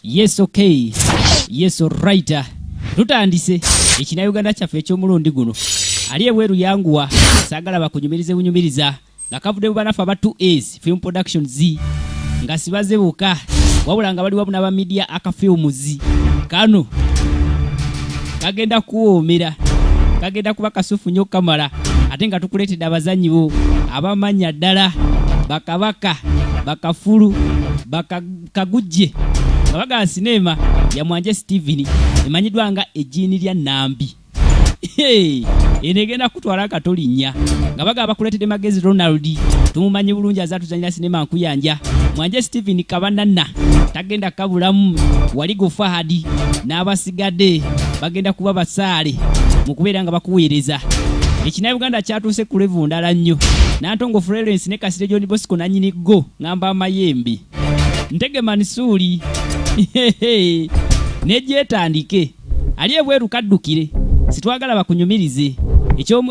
Yes okay. Yes right. Tutandise ekina Uganda chaffe eky'omulundi guno. Ali ebweru yanguwa sagala bakunyumirize bunyumiriza. Ngakavudde banafa ba 2A's Film Production Z. Nga sibaze buka. Wabula nga bali wabuna ba media aka film Z. Kano. Kagenda kuwomera. Kagenda kuba kasufu nnyo kamala. Ate nga tukuleetedde abazannyi bo abamanya ddala bakabaka bakafulu bakagujje abaga sinema ya Mwanje Steven emanyiddwa nga ejjiini lya Nambi. Enegenda kutwala Katolinya nga baga bakuleetedde Magezi Ronald tumumanyi bulungi azatuzanyira sinema nkuyanja. Mwanje Steven kabanana tagenda kabulamu Waligo Fahadi n'abasigadde bagenda kuba basaale mu kubeera nga bakuweereza. Ekina Uganda kyatuuse ku level ndala nnyo. Nantongo Florence ne Kasire John Bosco nanyini go ngamba amayembe. Ntege Mansuri. Nejetandike. Ali ebweru kaddukire. Sitwagala bakunyumirize.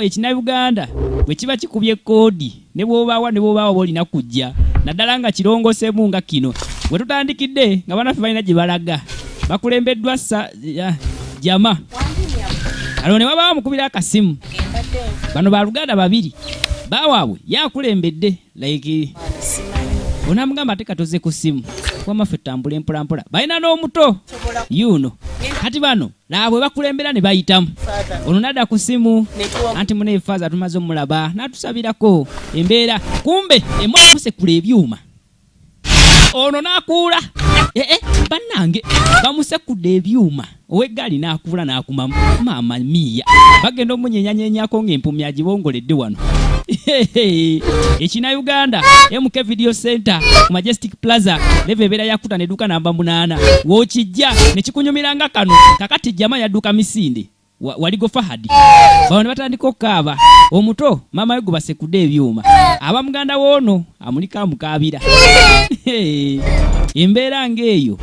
Ekina Uganda bwe kiba kikubye kodi ne bw'obaawa bolina kujja. Naddala nga kirongosemu nga kino. Bwe tutandikidde nga banafe balina gye balaga. Bakulembeddwa jama. Alo ne baba mukubira akasimu. Bano ba Luganda babiri. Bawaabwe yakulembedde like onamugamba ate katoze ku simu. Kwa mafe tambule mpolampola. Balina n'omuto. Yuno. Kati bano laabwe bakulembera ne bayitamu. Ono nadda ku simu. Anti mune efaza tumaze omulaba. Natusabirako embeera. Kumbe emwakuse kula ebyuma. Ono nakuula. Bannange bamusekudde ebyuma. Oweggali nakuula nakumamu. Mama mia. Bagenda omunyenyanyenyako ng'empumi agibongoledde wano. Ekina Uganda MK Video Center ku Majestic Plaza leve beera yakuta ne duka namba 8 wokijja ne kikunyumiranga kano kakati jama yaduka misinde Waligo Fahadi bano batandika okkaaba omuto mama yego basekude ebyuma abamuganda wono amulika mukabira embeera ngeeyo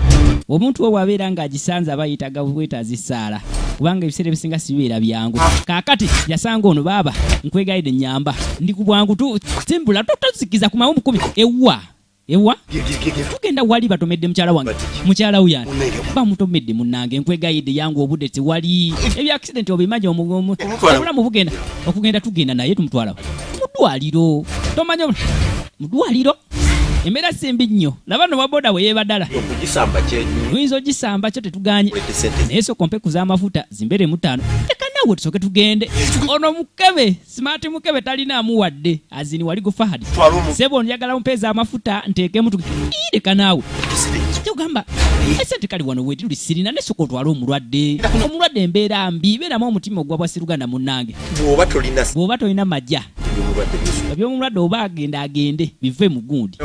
omuntu wo wabeera nga agisanze abayitaga bwetazisaala kubanga ebisere bisinga sibeera byangu kakati yasanga ono baba nkwegaide nyamba ndi ku bwangu tu timbula totozikiza ku mawumbu 10 ewa tugenda wali batomedde mukyala wange mukyala uyani bamutomedde munange nkwegaide yangu obudde tewali ebya accident obimaje omugomula mu bugenda okugenda tugenda naye tumutwala mudwaliro tomanya mudwaliro emera sembi nnyo nabano baboda we yebadala okugisamba kyenyu wizo gisamba kyo tetuganye neso kompe kuza amafuta zimbere 5 tekanawe tusoke tugende ono mukebe smart mukebe talina amuwadde azini Waligo Fahadi sebo njagala mpeza amafuta nteke mutu ide kanawe tugamba esente kali wano wetu lisirina neso ko twalo omulwadde embeera mbi bera mu omutima ogwa bwasiruganda munange boba tolina majja by'omulwadde oba agende bive mu gundi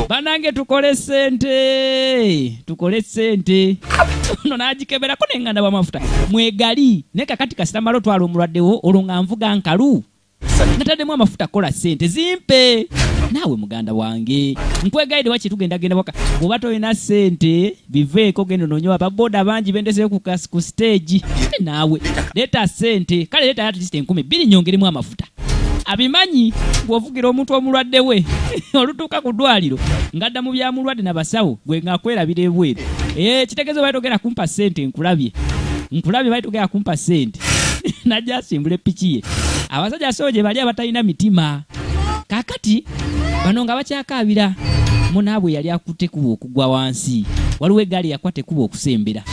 banange tukole sente ono n'agikeberako n'enganda bw'amafuta mwegali ne kakati kasita malo twala omulwaddewo olwo nga nvuga nkalu nataddemu amafuta kola sente zimpe naawe muganda wange nkwegaide waki tugenda waka bw'oba tolina sente biveeko genda nonyowa baboda bangi bendesere ku stage naawe leeta sente kale leeta at least 10,000 nyongeremu amafuta abimanyi bwovugira omuntu omulwadde we olutuuka ku ddwaliro ngadda mu byamulwadde n'abasawo gwe ngakwerabira ebweru kitegezo baitogera kumpa sente nkulabye baitogera kumpa sente najja asimbula piki ye abasajja soje bali abatalina mitima kakati bano nga bakyakaabira munaabwe yali akutte kuba okugwa wansi waliwo eggaali yakwate kuba okusembera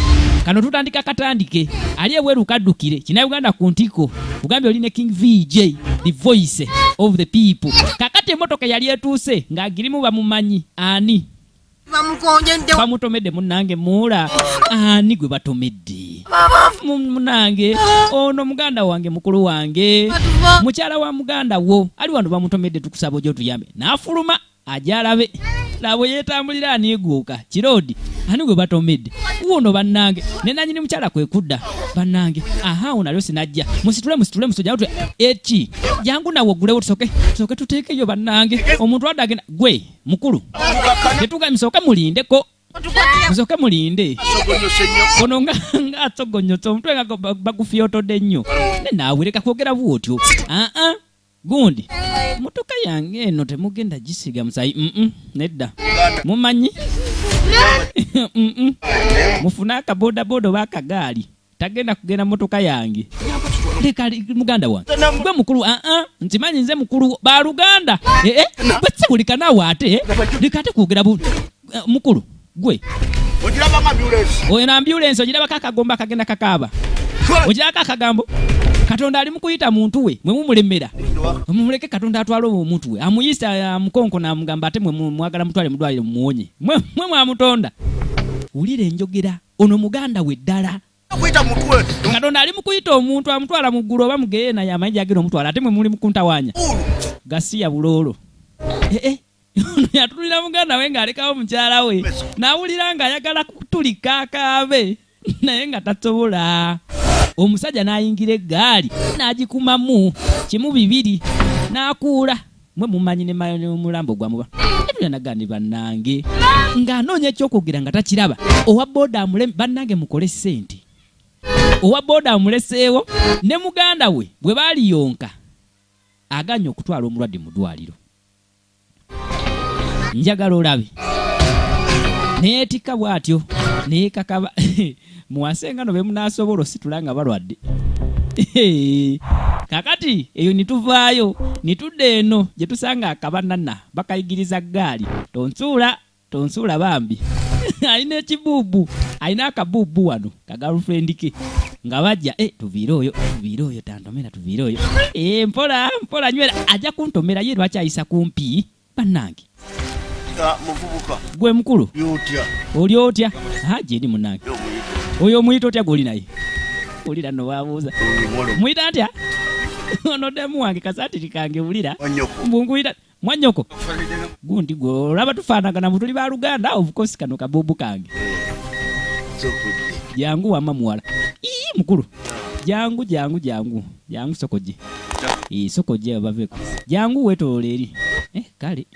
kano tutandika katandike ali ebweru kaddukire kina Uganda ku ntiko ugambye oli ne King VJ the voice of the people kakati emotoka yali etuuse ng'agirimu bamumanyi ani bamutomedde munange muula ani gwe batomedde munange ono muganda wange mukulu wange mukyala wa muganda wo ali wano bamutomedde tukusaba ojo tuyambe n'afuluma ajalabe labo yetambulira aniguuka kirodi ani gwe batomedde uno bannange nenanyini mukyala kwe kudda bannange aha unalyo sinajja musitule musujja utwe eki jangu nawo ogulewo tusoke tuteekeyo bannange omuntu adagenda gwe mukulu tetuga misoka mulindeko musoke mulinde ono nga atogonyotso omuntu nga bagufiyotodde nnyo nenaawe leka kwogera bwotyo gundi motoka yange eno temugenda gisiga musayi nedda mumanyi mufuna akaboda boda bakagaali tagenda kugenda motoka yange leka muganda wange gwe mukulu ntimanyi nze mukulu ba Luganda bwesikulika nawe ate leka ate kwogera mukulu gwe ogiraba ambulance oyo na ambulance ogiraba kakagomba kagenda kakaba ogiraba akagambo Katonda ali mukuyita muntu we mwe mumulemera mumuleke Katonda atwala omuntu we amuyisa mukonko na mugamba ate mwe mwagala mutwale mudwalire muwonye mwe mwamutonda ulire njogera ono muganda we ddala kuyita muntu we Katonda ali mukuyita omuntu amutwala mu ggulu oba mugeye naye amanyi agenda omutwala ate mwe muli mukuntawanya gasiya bulolo yatulira muganda we ng'alekawo mukyala we n'awulira ng'ayagala kutulika akaabe naye nga tasobola omusajja n'ayingira eggaali n'agikumamu kimu bibiri n'akuula mwe mumanyi ne mulambo gwamuba ebyo nagandi bannange ng'anoonya ekyokwogera nga takiraba owa booda amuleme bannange mukole ssente owa booda amuleseewo ne muganda we bwe baali yonka aganya okutwala omulwadde mu ddwaliro njagala olabe neetikka bw'atyo neekakaba muwasengano be munaasobola ositula nga balwadde kakati eyo nituvaayo nitudde eno gye tusanga akabanana bakayigiriza ggaali tonsuula bambi alina ekibuubu alina akabuubu wano kagalufrendi ke nga bajja tuviire oyo tantomera tuviire oyo mpola nywera ajja kuntomera ye lwakyayisa kumpi bannange muvubuka gwe mukulu oli otya jeni munange oyo omuyita otya goli naye ulira no babuuza muyita atya ono demu wange kasatiri kange ulira mbunguyita mwanyoko gundi gwe olaba tufaanagana mu tuli ba Luganda obukosi kano kabubu kange jangu wamma muwala mukulu jangu sokoje sokoje baveko jangu wetoola eri kale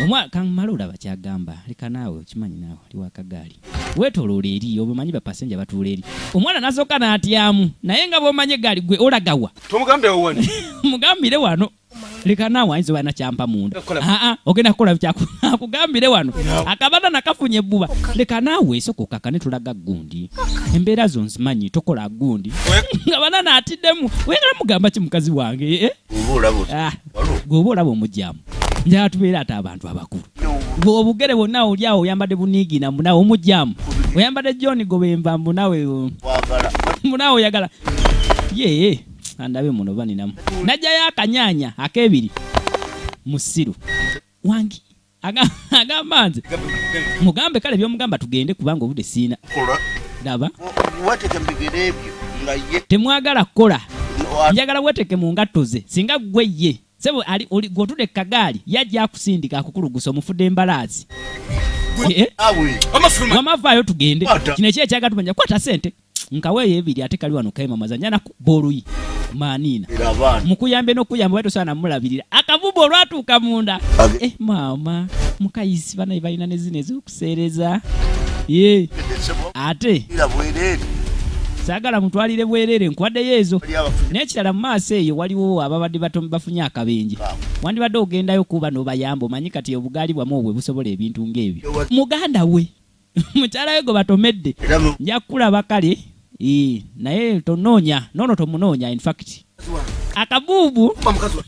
omwa kamala olaba kyagamba leka naawe okimanyi naawe ali wakagaali wetoloola eri obumanyi bapasenja batuula eri omwana nasooka n'atyamu naye nga bw'omanyi egaali gwe olagawa tomugambe wano mugambire wano leka naawe ayinza oba nakyampa munda ogenda kukola akugambire wano akabana nakafunye ebbuba leka naawe esooka okakane tulaga gundi embeera zo nzimanyi tokola gundi nga banana atiddemu wengala mugamba ki mukazi wange gweoba olaba omugyamu njala tubeera ate abantu abakulu obugere bwonna oli awo oyambadde buniigina munawe omugyamu oyambadde John Gobemba munawe oyagala andabe muno baninamu najjayo akanyanya akebiri musiru wangi agamba nze mugambe kale byomugamba tugende kubanga obudde siina laba temwagala kukola njagala weteke mu ngatto ze singa gwe ye sebo ali gotudde kagaali yajja akusindika akukulugusa omufudde embalaasi wamavaayo tugende kino ekyekyaga tumanya kwata sente nkaweeyo ebiri ate kali wano kaima mazanyana booluyi manina mukuyambe n'okuyamba wetosaana mulabirira akavubo olwatuuka munda maama mukayisi banaye balina ne zino ez'okuseereza ate saagala mutwalire bwerere nkwaddeyo ezo n'ekirala mu maaso eyo waliwo ababadde bafunye akabenje wandibadde ogendayo kuba n'obayamba omanyi kati obugaali bwamu obwe busobola ebintu ng'ebyo muganda we mukyala we gwe batomedde nja kukulaba kale naye tonoonya nono tomunoonya in fact akabuubu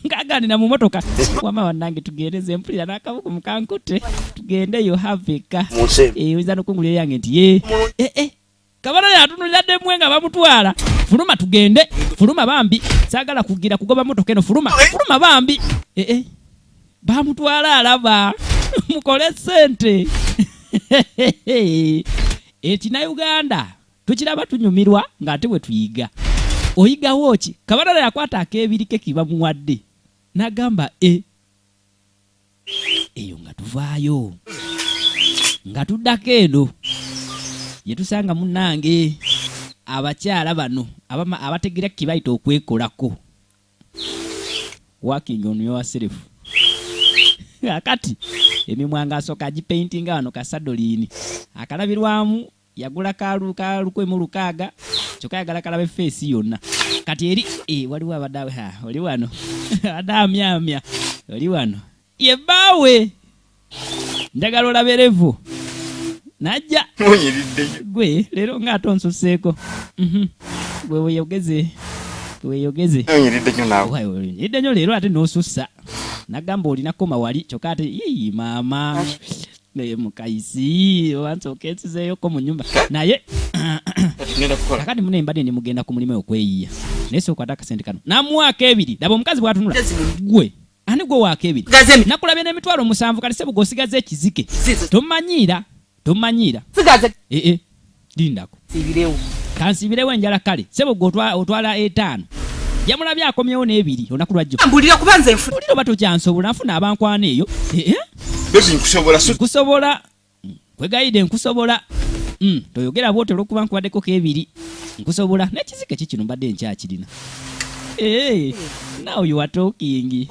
ngaganira mu motoka wama wannange tugendeze empulira n'akabuku mukankute tugendeyo haveka oyinza n'okungulira yange nti kabana yatunulira ddemwe nga bamutwala fuluma tugende fuluma bambi saagala kugira kugoba motoka eno fuluma bambi bamutwala alaba mukole ssente ekina Uganda tukiraba tunyumirwa ng'ate bwe tuyiga oyigawo ki kabana yakwata akebiri ke kiba muwadde n'agamba eyo nga tuvaayo nga tuddako eno yetusanga munnange abakyala bano abategera kibayita okwekolako working on yourself akati emimwanga asooka agipaintinga wano kasadolini akalabirwamu yagula kalukwe mu 600 kyokka yagala kalaba efeesi yonna kati eri waliwo abadawe oli wano adamyamya oli wano yebbaawe njagala olaberevu najja Munyiriddeyo. gwe leero ng'atonsuseeko gwe weeyogeze Munyiriddeyo naawe. yidde nnyo leero ate n'osussa nagamba olinako mawali kyokka ate ii maama mukayisi owansooka ensizeeyoko mu nnyumba naye kakati mune mbadde ndi mugenda ku mulimu okweyiya naye sookwata akasente kano namuwaako 2 laba omukazi bw'atunula gwe ani gwe waako 2 nakulabye n'emitwalo 7 kale sebo g'osigaza ekizike tomanyiira lindako kansibirewo enjala kale sebo g'otwala 5 yamulabye akomyewo n'2 olunaku lwajjo mbulira kuba nze nfuna oliro batokyansobola nfuna abankwana eyo Bezi nkusobola kwegayide nkusobola toyogera bwoti olwokuba nkubaddeko 2 nkusobola n'ekizike kikino mbadde nkyakirina now you are talking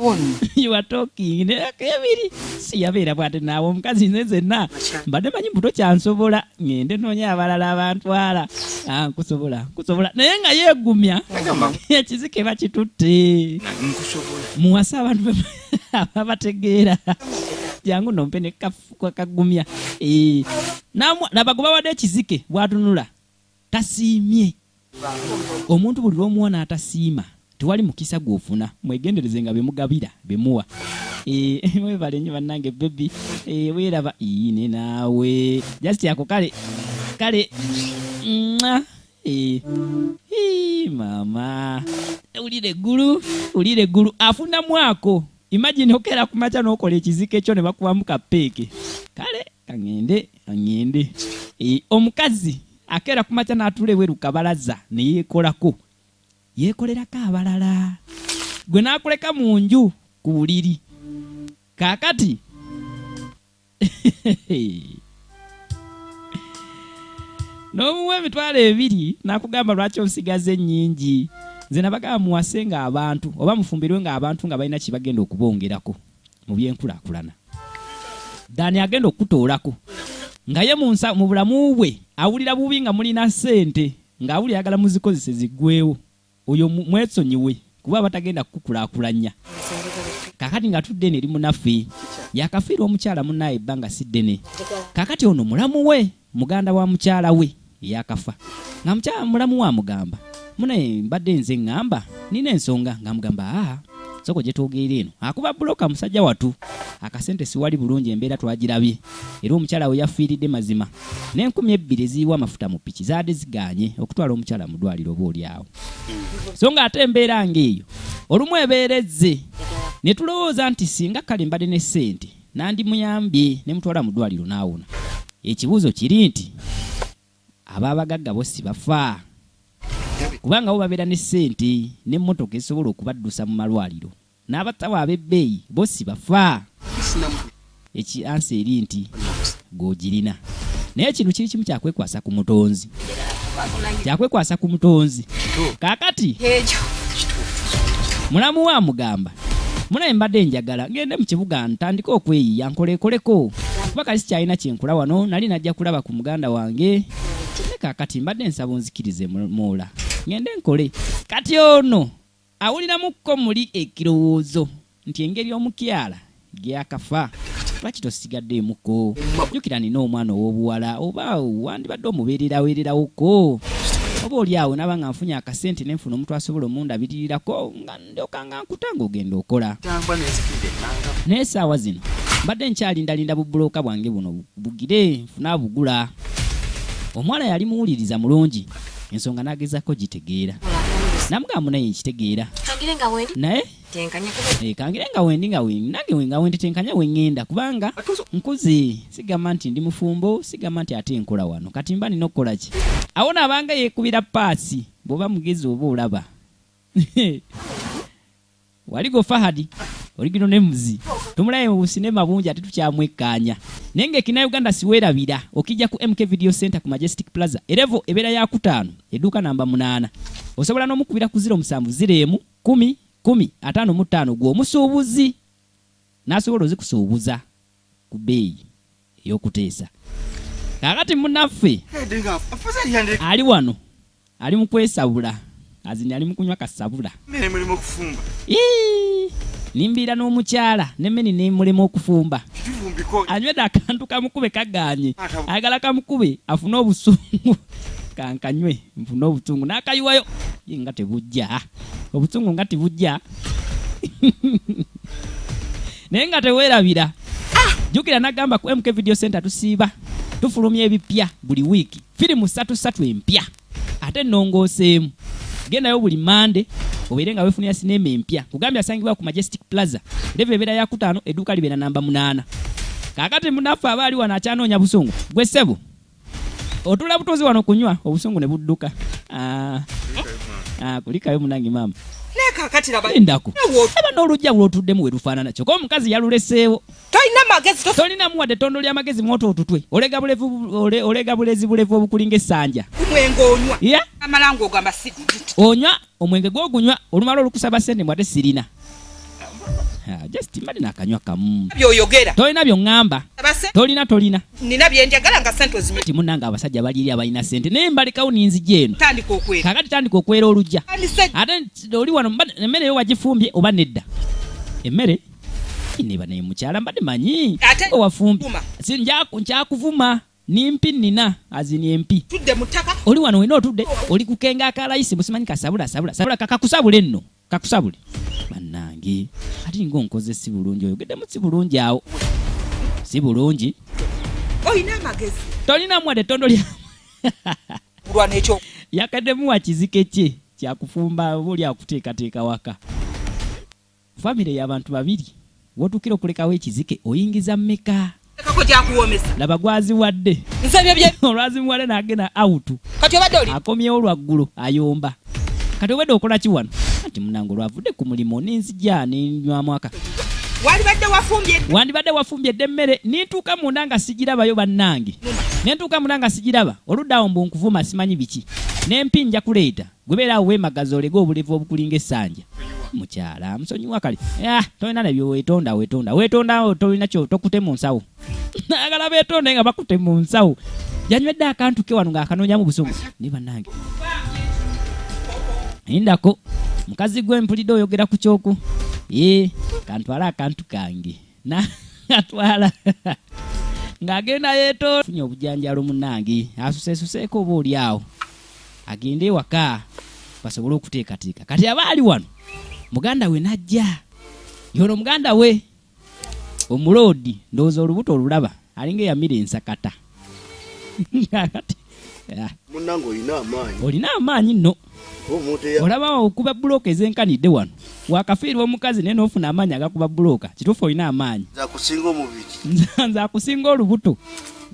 naye 2 si yabeera bwate naawe omukazi nze zenna mbadde manyi mbuto kyansobola ngende noonya abalala abantwala nkusobola naye nga yeegumya ekizike bakitutte muwasa abantu ababategeera jangu nompe ne kagumya laba gwe bawadde ekizike bw'atunula tasiimye omuntu buli lw'omuwana atasiima tewali mukisa gw'ofuna mwegendereze nga bemugabira bemuwa mwebale nnyo bannange bebi weeraba ne naawe just ako kale maama ulire eggulu afuna mwako imagine okera kumacha n'okola ekizike ekyo ne bakubamu kapeeke kale kangende omukazi akera kumacha n'atula eweru kabalaza ne yeekolerako abalala gwe n'akuleka mu nju ku buliri kaakati n'omuwa emitwalo 2 n'akugamba lwaki onsigaze ennyingi nze nabagamba muwase nga abantu oba mufumbirwe nga abantu nga balina kibagenda okubongerako mu byenkulaakulana dani agenda okutoolako nga ye mu bulamu bwe awulira bubi nga mulina ssente ng'awuli ayagala muzikozese ziggwewo oyo mwesonyiwe kuba batagenda kukulaakulanya kakati nga tudde eri munaffe yakafiirwa omukyala munnaye ebbanga si ddene kakati ono mulamu we muganda wa mukyala we yakafa nga mukyala mulamu wa mugamba munaye mbadde nze ngamba nina ensonga nga mugamba soko gye twogeera eno akuba buloka musajja watu akasente siwali bulungi embeera twagirabye era omukyala we yafiiridde mazima n'2,000 eziyiwa amafuta mu piki zaadde ziganye okutwala omukyala mu ddwaliro oba oli awo so nga ate embeera ng'eyo olumu ebeerezze ne tulowooza nti singa kale mbadde ne ssente nandimuyambye ne mutwala mu ddwaliro n'awona ekibuuzo kiri nti abaabagagga bo si bafa kubanga bo babeera ne ssente n'emmotoka esobola okubaddusa mu malwaliro n'abasawo ab'ebbeeyi bo si bafa ekiansa eri nti g'ogirina naye kino kiri kimu kyakwekwasa ku mutonzi kaakati mulamu wa mugamba munaye mbadde njagala ngende mu kibuga ntandika okweyiya nkolekoleko kuba kali sikyalina kyenkula wano nali najja kulaba ku muganda wange ne kaakati mbadde nsaba onzikirize Moola ngende nkole kati ono awuliramukko muli ekirowoozo nti engeri omukyala gyakafa lwaki tosigaddeemuko jjukira nina omwana ow'obuwala oba wandibadde omubeereraweererawoko oba oli awo naba nga nfunye akasente nenfuna omuntu asobola omundabiririrako nga ndyoka nga nkutanga ogenda okola naye essaawa zino mbadde nkyalindalinda bubulooka bwange buno bugire nfuna bugula omwana yali muwuliriza mulungi ensonga n'agezako gitegeera namugamba munaye nkitegeera naye kangire nga wendi nange nga wendi tenkanya wengenda kubanga nkuze sigamba nti ndi mufumbo sigamba nti ate nkola wano kati mba nina okukola ki awo naabanga yeekubira paasi bw'oba mugezi oba olaba waligo Fahadi oligino ne muzi tumulaye mu businema bungi ate tukyamwekkaanya naye ng'ekina Uganda siweerabira okijja ku MK Video Center ku Majestic Plaza erevo ebeera ya 5 edduuka namba 8 osobola n'omukubira ku 07 10 55 gw'omusuubuzi n'asobola ozikusuubuza ku bbeeyi ey'okuteesa kaakati munnaffe ali wano ali mu kwesabula azini ali mu kunywa kasabula Nimbiira n'omukyala nemmeni nemulema okufumba. Kivumbiko. Anywedde akantu kamukube kaganye. Ayagala kamukube afune obusungu. Kankanywe nfune obusungu n'akayiwayo nga tebujja. Obusungu nga tebujja. Naye nga teweerabira. Jukira nagamba ku MK Video Center tusiiba. Tufulumya ebipya buli wiiki. Firimu 3 empya. Ate nnongooseemu. Gendayo buli Mande obeere nga weefunira sinema empya. Kugambya asangibwa ku Majestic Plaza. Level ebeera ya 5 edduuka libeera namba 8. Kaakati munaffe abaali wano akyanoonya busungu. Gwe ssebo. Otula butozi wano kunywa obusungu ne budduka. Kulikayo munange maama. Kakati laba. Endako. Aba n'olujja lwotuddemu we lufaanana kyo. Ko omukazi yaluleseewo. Tolina magezi tolina muwadde tondo lya magezi moto otutwe. Olega bulezi bulevu obukulinga essanja. Omwenge onywa. Yeah? Amalango ogamba si. Onywa omwenge gw'ogunywa olumala olukusaba ssente mwate sirina. Just imagine akanywa kamu. Byoyogera. Tolina by'oŋŋamba. Tolina. Nina byenjagala nga sente ozimye. Ti munnanga abasajja baliri abalina ssente naye mbalekawo ninzija eno. Tandika okwera. Kaakati tandika okwera olujja. Ate oli wano emmere yo wagifumbye oba nedda. Emmere neba naye mukyala mbadde manyi owafumbye. Nkyakuvuma nimpi nina azini empi. Tudde mutaka. Oli wano wena otudde oli kukenga akalayisi busimanyi kasabula kakakusabule nno. Kakusabule. Bannange ati ng'onkoze si bulungi oyogeddemu si bulungi awo. Si bulungi. Oyina amagezi. Tolina mwadde ttondo lya. Bulwa n'ekyo. Yakaddemu wa kizike kye kyakufumba buli akuteekateeka waka. Famire y'abantu babiri. Wotukira okulekawo ekizike oyingiza mmeka? Kako kyakuwomesa. Laba gwaziwadde. Nsabye bye. Olwazimuwadde n'agenda awutu. Kati obadde oli. Akomyewo lwaggulu ayomba. Kati obadde okola ki wano? Ati munange olwavudde ku mulimu ninzija ninywamu aka. Wandibadde wafumbye emmere nintuuka munda nga sigirabayo bannange. Nentuuka munda nga sigiraba oluddawo mbu nkuvuma simanyi biki. Nempinja kuleeta gwebeera weemagaza olega obulevu obukulinga essanja. Mukyala musonyiwa kale. Tolina nebyo weetonda tolina kyo tokute mu nsawo. Naagala beetonde nga bakute mu nsawo. Yanywedde akantu ke wano ng'akanoonyamu busungu. Ni bannange. Indako mukazi gwe mpulidde oyogera ku kyoku. Kantwala akantu kange. Atwala. Ng'agenda yeetoola. Funye obujanjalo munnange. Asuseesuseeko oba oli awo. Agende ewaka basobole okuteekateeka. Kati abaali wano muganda we najja. Yono muganda we omuloodi ndowooza olubuto olulaba alinga eyamira ensakata. Munnange olina amaanyi. Olina amaanyi nno. Olaba okuba bulooka ezenkanidde wano. Wakafiirwa omukazi naye n'ofuna amaanyi agakuba bulooka. Kituufu olina amaanyi. Nzakusinga omubiri. Nze akusinga olubuto.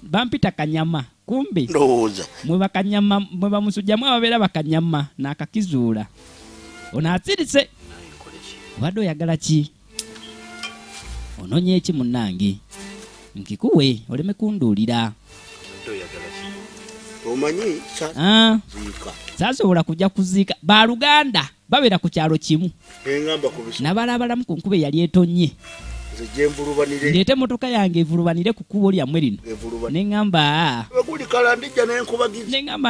Bampita kanyama. Kumbe. Ndowooza. Mwe bamusujjamu ababeera bakanyama n'akakizuula. Ono asirise. Obadde oyagala ki? Onoonya eki munnange? Nkikuwe oleme kunduulira. Omanyi saasobola kujja kuziika baluganda babeera ku kyalo kimu engamba kubiso nabalabalamu ku nkube yali etonnye nze gyembulubanire ndeete motoka yange evulubanire ku kkubo lyammwe lino neŋŋamba wegulikala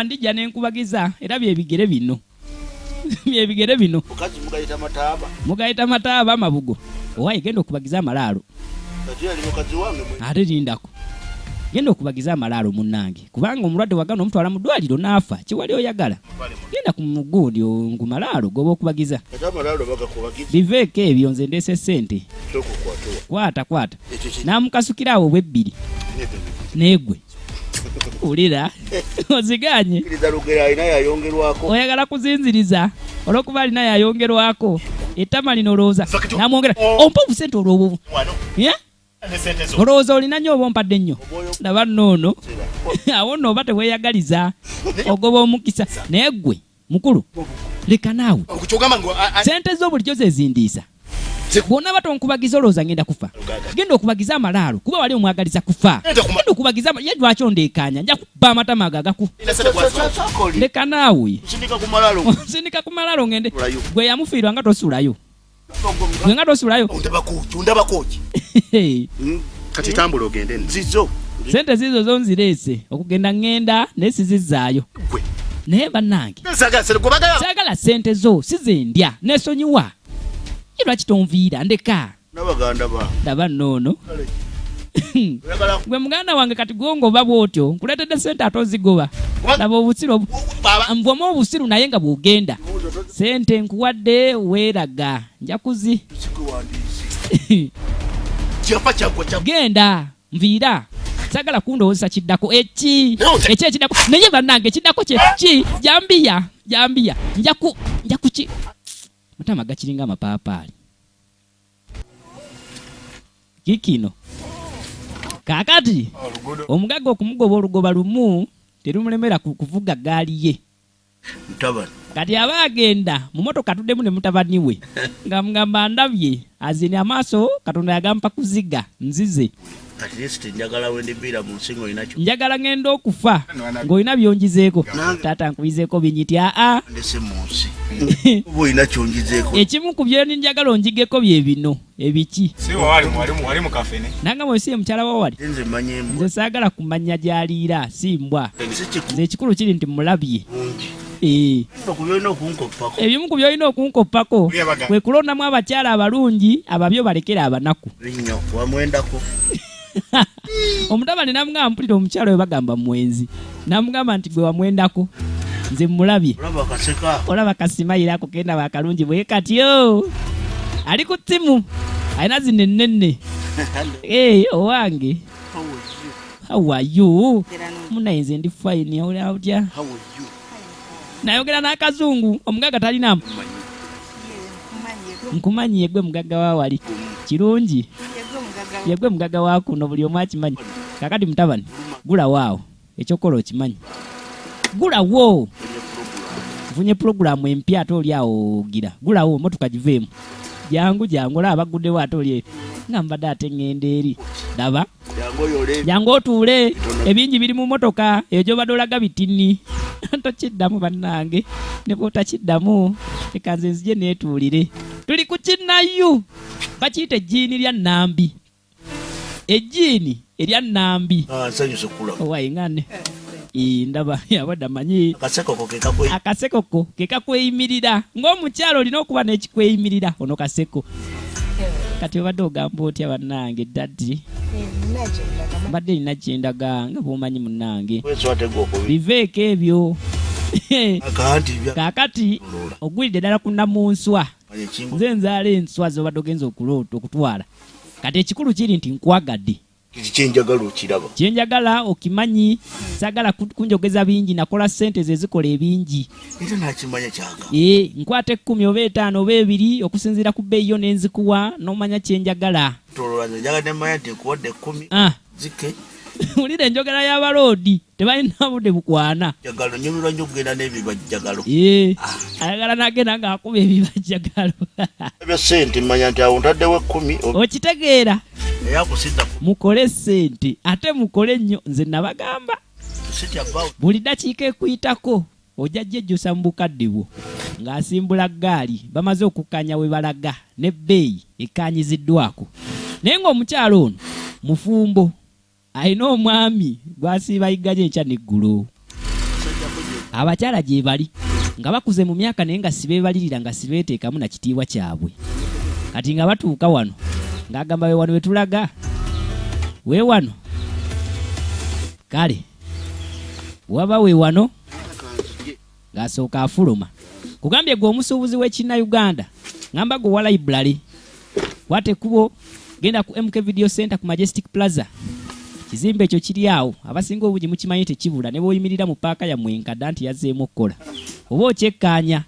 ndijja nenkubagiza era byebigere bino mukazi mugayita mataaba amabugo owaye genda okubagiza amalaalo ate lindako genda okubagiza amalaalo munnange kubanga omulwadde wagana omutwala mu ddwaliro n'afa kiwali oyagala genda ku mugundi ngu malaalo goba okubagiza biveeko ebyo nze ndeese ssente kwata n'amukasukirawo obwebbiri neegwe ulira oziganye oyagala kuzinziriza olwokuba alina yayongerwako ettama lino olowooza namwongera ompa obusente olwobubu olowooza olina nnyo oba ompadde nnyo ndaba nnoono awo nno oba teweeyagaliza ogoba omukisa naye ggwe mukulu leka naawe sente zo bulijjo zezindiisa bwonna batonkubagiza olowooza ngenda kufa genda okubagiza amalaalo kuba wali omwagaliza kufa genda okubagiza ye lwaki ondeekaanya nja kuba amatama ago agaku leka naawe nsindika ku malaalo ngende gwe yamufiirwa nga tosuulayo gwe nga tosuulayo kati tambula ogende nzizo sente zizo zonzireese okugenda ngenda naye sizizaayo naye bannange saagala sente zo sizendya nesonyiwa lwaki tonviira ndeka n'abaganda ba ndaba noono gwe muganda wange kati gwongoba bwotyo nkuleetedde sente ate ozigoba laba obusiru mbwoma obusiru naye nga bwogenda sente nkuwadde weeraga njakuzi genda nviira sagala kundowozesa kiddako eki ekiddako naye bannange ekiddako kyeki jambiya njakuki matama gakiringa amapaapaali kikino kakati omugagga okumugoba olugoba lumu terumulemera kuvuga gaali ye kati aba agenda mu motoka tuddemu ne mutabani we nga mugamba ndabye azini amaaso katonda yagampa kuziga nzize njagala ngenda okufa ng'olina byonjizeeko taata nkubizeeko binyiti ekimu ku byo njagala onjigeko bye bino ebiki nanga mwesiye mukyala wa wali nze saagala kumanya gy'aliira simbwa nze ekikulu kiri nti mulabye ebimu ku byolina okunkoppako kwe kulondamu abakyala abalungi ababyo balekera abanaku omutabani namugamba mpulira omukyalo we bagamba mwenzi namugamba nti gwe wamwendako nze mulabye olaba kasimayirako kenda bakalungi bwe katyo ali ku ttimu alina zino ennenne owange how are you munaye nze ndi fine olawutya nayogera n'akazungu omugagga talinamu nkumanyi yegwe mugagga wa wali kirungi yegwe mugagga wa kuno buli omu akimanyi kakati mutabani gulawaawo ekyokola okimanyi gulawo nfunye pulogulaamu empya ate oli awo ogira gulawo motoka giveemu jangu olaba baguddewo ate oli nga mbadde ate ŋŋenda eri daba jangu otuule ebingi biri mu motoka eyo gy'obadde olaga bitini tokiddamu bannange ne bw'otakiddamu leka nze nzije neetuulire tuli ku kinnayu bakiyita ejjiini lya Nambi ejjiini erya Nambi owayingane ndaba yabadde amanyi akasekoko ke kakweyimirira ng'omukyalo olina okuba n'ekikweyimirira ono kaseko kati obadde ogamba otya bannange daddi mbadde nina kyendaga nga bw'omanyi munnange biveeko ebyo kaakati ogwidde ddala ku nnamunswa nze nzaala enswa zobadde ogenza okuloota okutwala kati ekikulu kiri nti nkwagadde kyenjagala okimanyi sagala kunjogeza bingi nakola sente ze zikola ebingi nkwata 10 oba 5 oba 2 okusinziira ku bbeeyi yo nenzikuwa n'omanya kyenjagala ulira enjogera y'abaloodi tebalina budde bukwana ayagala nagenda ng'akuba ebibajjagalo okitegeera mukole sente ate mukole nnyo nze nabagamba buli dakiika ekuyitako ojja jjejjusa mu bukadde bwo ng'asimbula ggaali bamaze okukanya we balaga n'ebbeeyi ekkanyiziddwako naye ng'omukyalo ono mufumbo alina omwami gwasiiba yiggaje enkya n'eggulo abakyala gye bali nga bakuze mu myaka naye nga sibeebalirira nga sibeeteekamu na kitiibwa kyabwe kati nga batuuka wano ng'agamba we wano we tulaga we wano kale waba we wano ng'asooka afuluma kugambye gwe omusuubuzi w'ekinnayuganda ngamba gwe wa library kwata ekkubo genda ku MK Video Center ku Majestic Plaza kizimbe ekyo kiri awo abasinga obungi mukimanyi tekibula ne bw'oyimirira mu paaka ya mwenkadda nti yazzeemu okukola oba okyekkaanya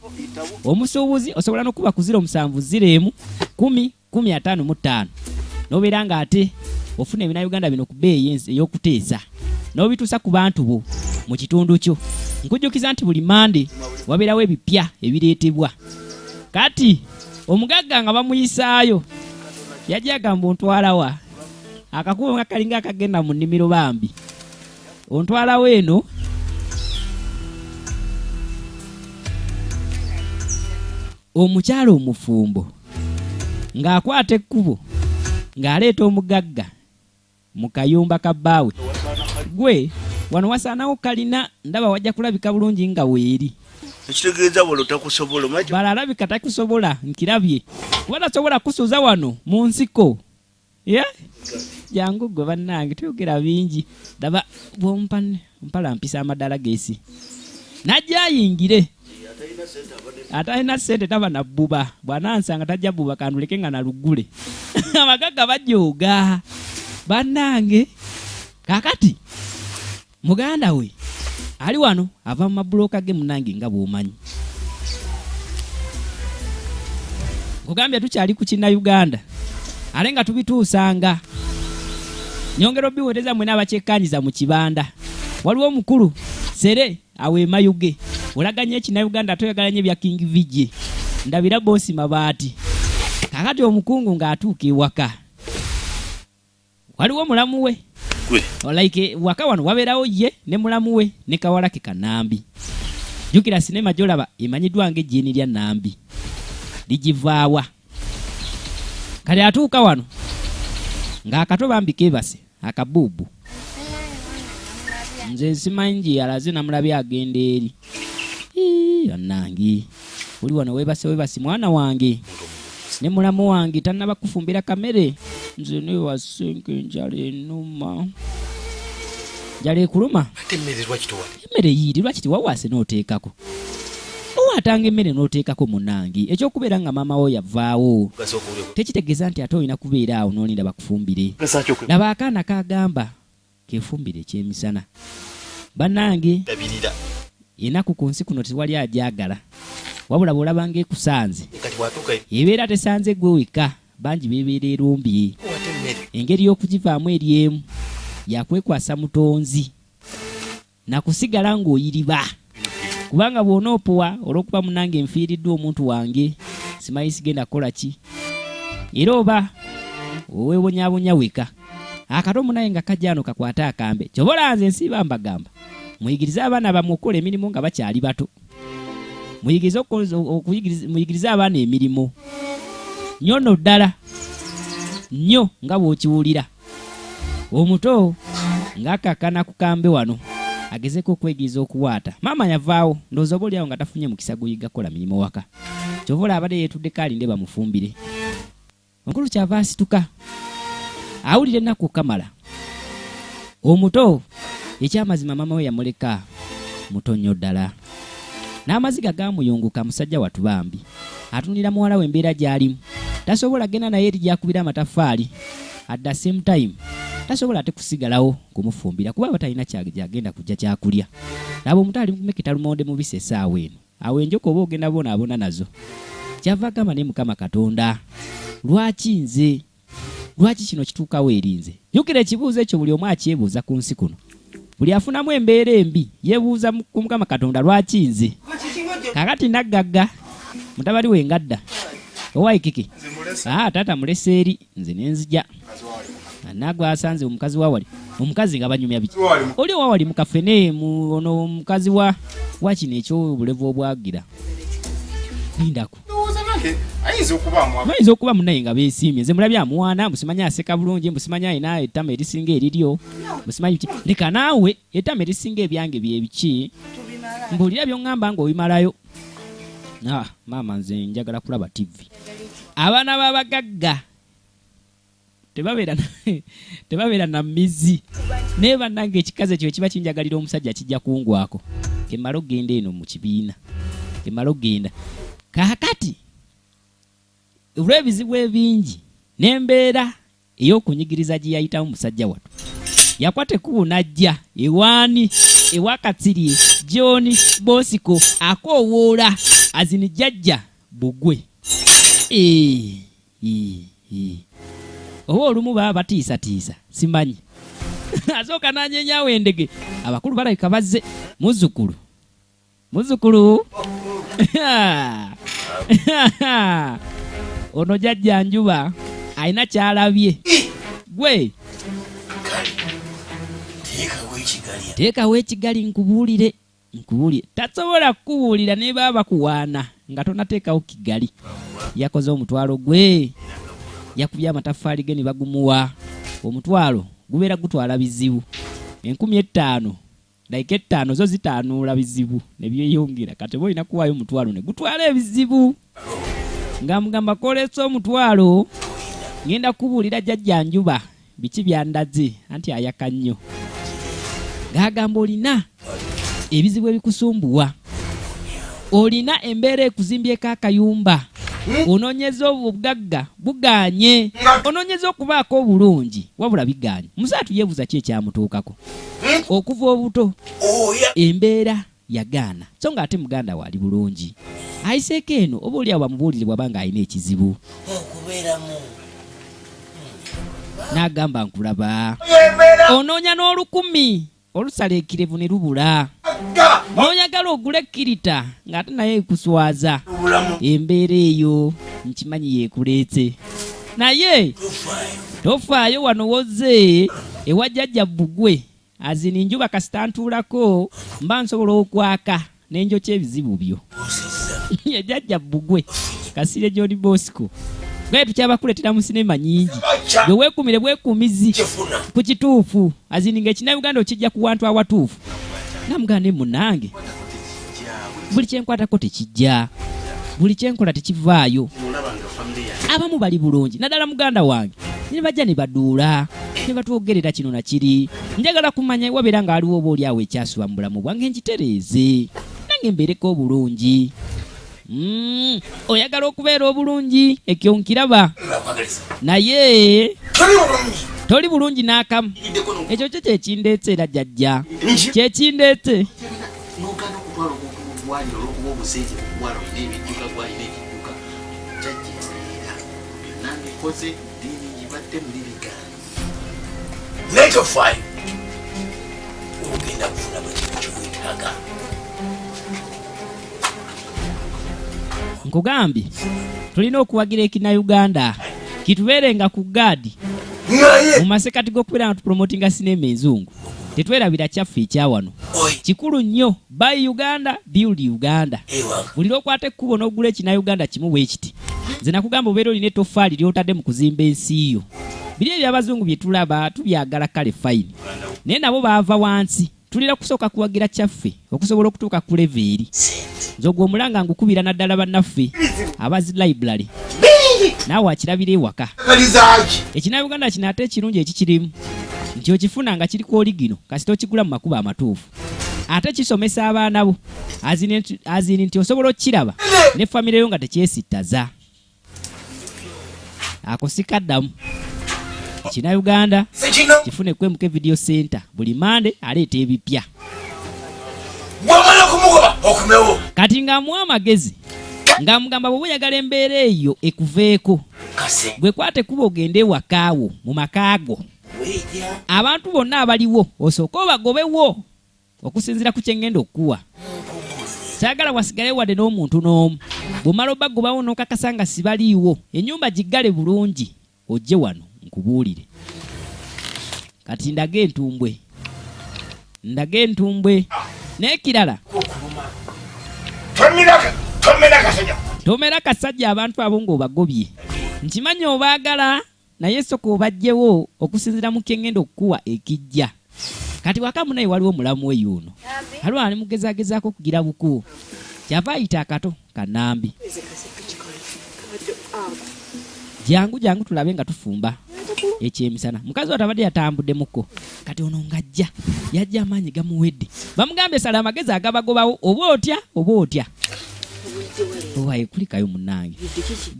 omusuubuzi osobola n'okuba ku 0701 10 155 n'obeera ng'ate ofuna ebinayuganda bino ku bbeeyi ey'okuteesa n'obituusa ku bantu bo mu kitundu kyo nkujjukiza nti buli mande wabeerawo ebipya ebireetebwa kati omugagga nga bamuyisaayo yajja agamba ontwalawa akakubo nga kalinga akagenda mu nnimiro bambi ontwalawo eno omukyalo omufumbo ng'akwata ekkubo ng'aleeta omugagga mu kayumba ka bbaawe gwe wano wasaanawo kalina ndaba wajja kulabika bulungi nga weeri ekitegeeza bolo takusobola macho balalabika takusobola nkirabye kuba tasobola kusuza wano mu nsiko jangu gwe bannange tuyogera bingi daba mpala mpisa amadala gesi najja ayingire atalina sente taba na bbuba bwanansanga tajja bbuba kanduleke nga nalugule amagaga bajooga bannange kakati muganda we ali wano ava mu mabuloka ge munange nga bw'omanyi kugambya tukyali ku kinna Uganda ale nga tubituusanga nyongero biweteza mwe n'abakyekanyiza mu kibanda waliwo omukulu sere aweema yuge olaganye ekina Uganda toyagalanye bya King Vijay ndabira bosi mabaati kakati omukungu ng'atuuka ewaka waliwo mulamu we like waka wano wabeerawo ye ne mulamu we ne kawala ke Kanambi jukira sinema gyolaba emanyiddwa ng'ejjeeni lya Nambi ligivaawa kale atuuka wano ng'akato bambika ebase akabuubu nze simanyi alaze namulabye agenda eri annange oli wano webase mwana wange ne mulamu wange tannaba kufumbira kamere nze ne wasenke njala enuma njala ekuluma emmere yiiri lwaki tiwawaase n'oteekako owatanga emmere n'oteekako munnange ekyokubeera nga maama wo yavaawo tekitegeeza nti ate olina kubeera awo n'olinda bakufumbire laba akaana kagamba kefumbire ekyemisana bannange enaku ku nsi kuno tewali ajagala wabula bw'olabanga ekusanze ebeera tesanze gwe weka bangi beebeera erumbye engeri y'okugivaamu eri emu yakwekwasa mutonzi nakusigala ng'oyiriba kubanga bw'onoopowa olw'okuba munange nfiiriddwa omuntu wange simanyi sigenda kukola ki era oba oweebonyabonya weka akato munaye nga kajja ano kakwate akambe kyobola nze nsiiba mbagamba muyigirize abaana bammwe okukola emirimu nga bakyali bato muyigirize abaana emirimu nyono ddala nnyo nga bw'okiwulira omuto ng'akakana ku kambe wano agezeko okwegiriza okuwaata maama yavaawo ndowooza oba oliawo nga tafunye mukisa guyiga kukola mirimu waka kyovola abadde yeetuddeko alinde bamufumbire onkulu kyava asituka awulire ennaku kamala omuto ekyamazima maama we yamuleka muto nnyo ddala n'amaziga gaamuyunguka musajja watu bambi atunira muwala we embeera gy'alimu tasobola genda naye eri gyakubira amataffaali at the same time tasobola ate kusigalawo kumufumbira kuba batalina kyagenda kujja kyakulya laba omuto ali mukumeketa lumonde mubisi essaawa eno awo enjoka oba ogenda bonaabona nazo kyava agamba naye Mukama Katonda lwaki nze lwaki kino kituukawo erinze jjukira ekibuuzo ekyo buli omu akyebuuza ku nsi kuno buli afunamu embeera embi yeebuuza ku Mukama Katonda lwaki nze kakati naggagga mutabali we ngadda owaikiki taata mulese eri nze nenzija nagwe asanze omukazi wawali omukazi nga banyumya biki oli wawali mukafene ono omukazi wa kino ekyobulevu obwagira lindako ayinza okuba munaye nga beesiimye nze mulabye amuwaana musimanyi aseka bulungi musimanyi alina ettama erisinga eriryo musimanyi biki leka naawe ettama erisinga ebyange byebiki mbuulira by'oŋŋamba ng'obimalayo maama nze njagala kulaba TV abaana b'abagagga tebabeera na mizi naye bannange ekikazi ekyo kiba kinjagalira omusajja kijja kungwako kemala ogenda eno mu kibiina kemala ogenda kakati olw'ebizibu ebingi n'embeera ey'okunyigiriza gye yayitamu musajja watu yakwata ekkubo n'ajja ewaani ewakatsirye John Bosco akoowoola azini jjajja bugwe oba olumu baba batiisatiisa simanyi asooka n'anyenyawo endege abakulu balabika bazze muzzukulu ono jjajja Njuba alina kyalabye gwe teekawo ekigali nkubuulire tasobola kukubuulira ne baba bakuwaana nga tonateekawo kigali yakoze omutwalo gwe yakubye amataffaali ge ne bagumuwa omutwalo gubeera gutwala bizibu 15,000 like 5 zo zitanuula bizibu ne byeyongera kati boyina kuwaayo omutwalo ne gutwala ebizibu nga mugamba koleso omutwalo ngenda kubuulira jjajja Njuba biki byandaze anti ayaka nnyo ng'agamba olina ebizibu ebikusumbuwa olina embeera ekuzimbyeko akayumba onoonyeza obugagga buganye onoonyeza okubaako obulungi wabula biganye musaatu yeebuuza ki ekyamutuukako okuva obuto embeera yagaana so nga ate muganda waali bulungi ayiseeko eno oba oli awo bamubuulire bw'aba nga alina ekizibu n'agamba nkulaba onoonya n'olukumi olusala ekirevu ne lubula n'oyagala ogule kirita ng'ate naye ekuswaza embeera eyo nkimanyi yeekuleetse naye tofaayo wano wozze ewa jjajja Bbugwe azini Njuba kasita ntuulako mba nsobola okwaka n'enjokya ebizibu byo ye jjajja Bbugwe Kasirye John Bosco gwe tukyabakuleetera mu sinema nyingi gwe weekumire bwekumizi ku kituufu azini ng'Ekinnayuganda okijja ku wantu awatuufu namuganda munange buli kyenkwatako tekijja buli kyenkola tekivaayo abamu bali bulungi naddala muganda wange ne bajja ne baduula ne batwogerera kino na kiri njagala kumanya wabeera ng'aliwo oba oli awo ekyasuba mu bulamu bwange nkitereeze nange mbeereko obulungi oyagala okubeera obulungi ekyo nkiraba naye toli bulungi n'akamu ekyo kyo kyekindeetse era jjajja kyekindeetse nkugambye tulina okuwagira Ekinnayuganda kitubeerenga ku gaadi mu masekati g'okubeera nga tupromotinga sinema enzungu tetwerabira kyaffe ekyawano kikulu nnyo buy Uganda build Uganda buli lwokwata ekkubo n'ogula Ekinnayuganda kimu bwe kiti nze nakugamba obeera olina ettoffaali ly'otadde mu kuzimba ensi yo biri eby'abazungu bye tulaba tubyagala kale fayini naye nabo baava wansi tulira kusooka kuwagira kyaffe okusobola okutuuka ku leve eri nze ogwo omulanga ngukubira naddala bannaffe abazi library naawe akirabira ewaka Ekinnayuganda kino ate ekirungi ekikirimu nti okifuna nga kiri ku oligino kasita okigula mu makubo amatuufu ate kisomesa abaana bo azini nti osobola okukiraba ne famire yo nga tekyesittaza ako sikaddamu Ekinnayuganda kifune kwemuke video center buli mande aleeta ebipya kati ng'amuwa amagezi ng'amugamba bwe oyagala embeera eyo ekuveeko gwe kwate kuba ogende ewakaawo mu makaago abantu bonna abaliwo osooka obagobewo okusinziira ku kyengenda okuwa kyagala wasigale wadde n'omuntu n'omu bw'omala obagobawo n'okakasa nga sibaliiwo ennyumba giggale bulungi ojje wano nkubuulire kati ndage entumbwe n'ekirala tomera kasajja abantu abo ng'obagobye nkimanyi obaagala naye sooka obajjewo okusinziira mu kyengenda okukuwa ekijja kati waka munaye waliwo omulamu we yuno aliwo ali mugezaagezaako okugira buku kyava ayita akato kanambi jangu tulabe nga tufumba ekyemisana mukazi wa tabadde yatambuddemuko kati ono ngajja yajja amaanyi gamuwedde bamugambye sala amagezi agabagobawo oba otya owaye kulikayo munange